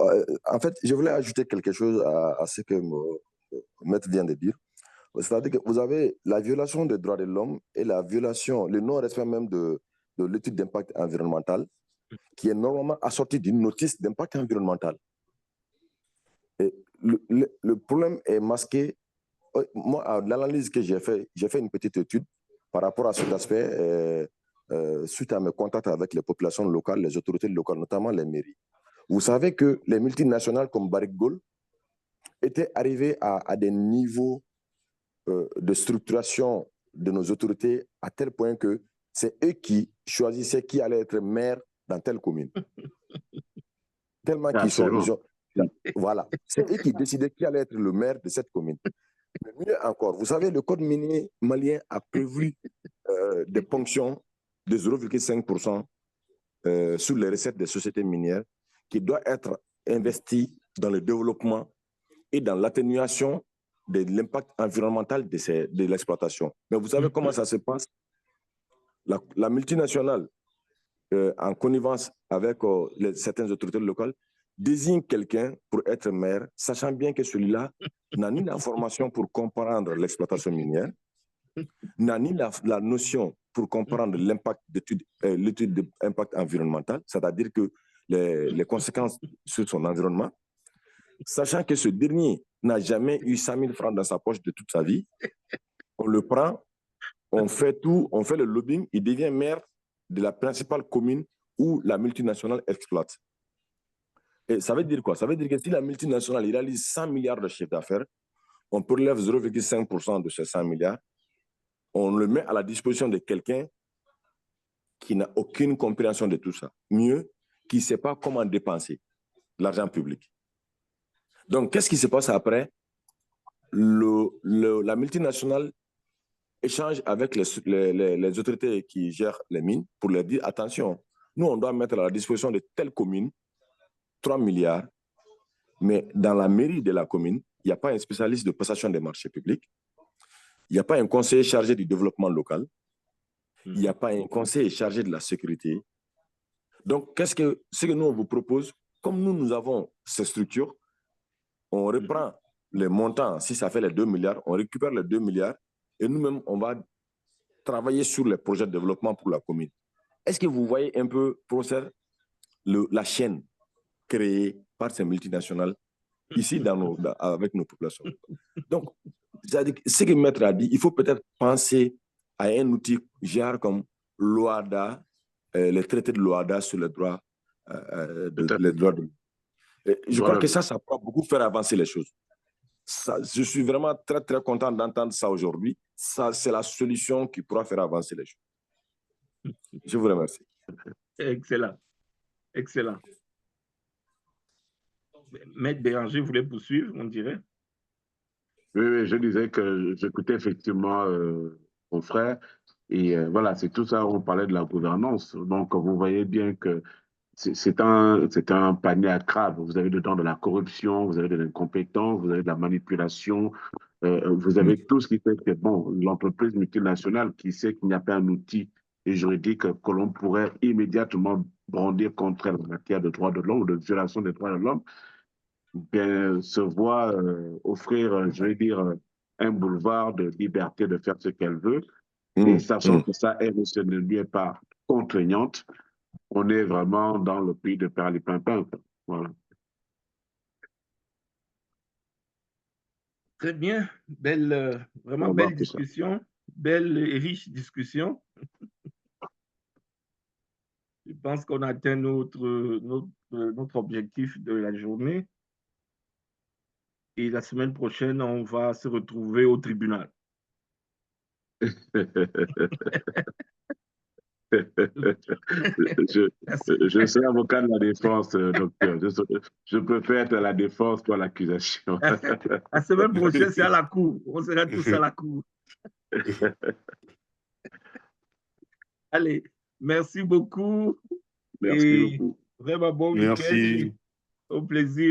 en fait, je voulais ajouter quelque chose à ce que Maître vient de dire. C'est-à-dire que vous avez la violation des droits de l'homme et la violation, le non-respect même de l'étude d'impact environnemental, qui est normalement assortie d'une notice d'impact environnemental. Et le problème est masqué. Moi, l'analyse que j'ai fait une petite étude par rapport à cet aspect suite à mes contacts avec les populations locales, les autorités locales, notamment les mairies. Vous savez que les multinationales comme Barrick Gold étaient arrivées à des niveaux de structuration de nos autorités à tel point que c'est eux qui choisissaient qui allait être maire dans telle commune. Tellement qu'ils sont... Voilà. C'est eux qui décidaient qui allait être le maire de cette commune. Mais mieux encore, vous savez, le code minier malien a prévu des ponctions de 0,5% sur les recettes des sociétés minières qui doivent être investies dans le développement et dans l'atténuation de l'impact environnemental de l'exploitation. Mais vous savez comment ça se passe? La multinationale, en connivence avec certaines autorités locales, désigne quelqu'un pour être maire, sachant bien que celui-là n'a ni l'information pour comprendre l'exploitation minière, n'a ni la notion pour comprendre l'impact l'étude d'impact environnemental, c'est-à-dire que les conséquences sur son environnement, sachant que ce dernier n'a jamais eu 100 000 francs dans sa poche de toute sa vie. On le prend, on fait tout, on fait le lobbying, il devient maire de la principale commune où la multinationale exploite. Et ça veut dire quoi? Ça veut dire que si la multinationale réalise 100 milliards de chiffre d'affaires, on prélève 0,5% de ces 100 milliards, on le met à la disposition de quelqu'un qui n'a aucune compréhension de tout ça. Mieux, qui ne sait pas comment dépenser l'argent public. Donc, qu'est-ce qui se passe après? La multinationale échange avec les autorités qui gèrent les mines pour leur dire, attention, nous, on doit mettre à la disposition de telle commune 3 milliards, mais dans la mairie de la commune, il n'y a pas un spécialiste de passation des marchés publics, il n'y a pas un conseiller chargé du développement local, il n'y a pas un conseiller chargé de la sécurité. Donc, ce que nous, on vous propose, comme nous avons ces structures, on reprend les montants, si ça fait les 2 milliards, on récupère les 2 milliards et nous-mêmes, on va travailler sur les projets de développement pour la commune. Est-ce que vous voyez un peu, professeur, la chaîne créée par ces multinationales ici avec nos populations? Donc, ce que Maître a dit, il faut peut-être penser à un outil genre comme l'OADA, les traités de l'OADA sur les droits de... Je crois que ça pourra beaucoup faire avancer les choses. Je suis vraiment très, très content d'entendre ça aujourd'hui. C'est la solution qui pourra faire avancer les choses. Je vous remercie. Excellent. Excellent. Maître Béranger voulait poursuivre, on dirait. Oui, je disais que j'écoutais effectivement mon frère. Et voilà, c'est tout ça, on parlait de la gouvernance. Donc, vous voyez bien que c'est un panier à crabe. Vous avez dedans de la corruption, vous avez de l'incompétence, vous avez de la manipulation, vous avez tout ce qui fait que, bon, l'entreprise multinationale qui sait qu'il n'y a pas un outil juridique que l'on pourrait immédiatement brandir contre elle en matière de droits de l'homme ou de violation des droits de l'homme, bien, se voit offrir, je vais dire, un boulevard de liberté de faire ce qu'elle veut. Et sachant que ça, elle ne lui est pas contraignante, on est vraiment dans le pays de Perlipimpin. Voilà. Très bien. Vraiment belle discussion. Belle et riche discussion. Je pense qu'on a atteint notre objectif de la journée. Et la semaine prochaine, on va se retrouver au tribunal. Je serai avocat de la défense, docteur. Je préfère être à la défense que à l'accusation. La semaine prochaine, c'est à la cour. On sera tous à la cour. Allez, merci beaucoup. Merci beaucoup. Vraiment bon week-end. Au plaisir.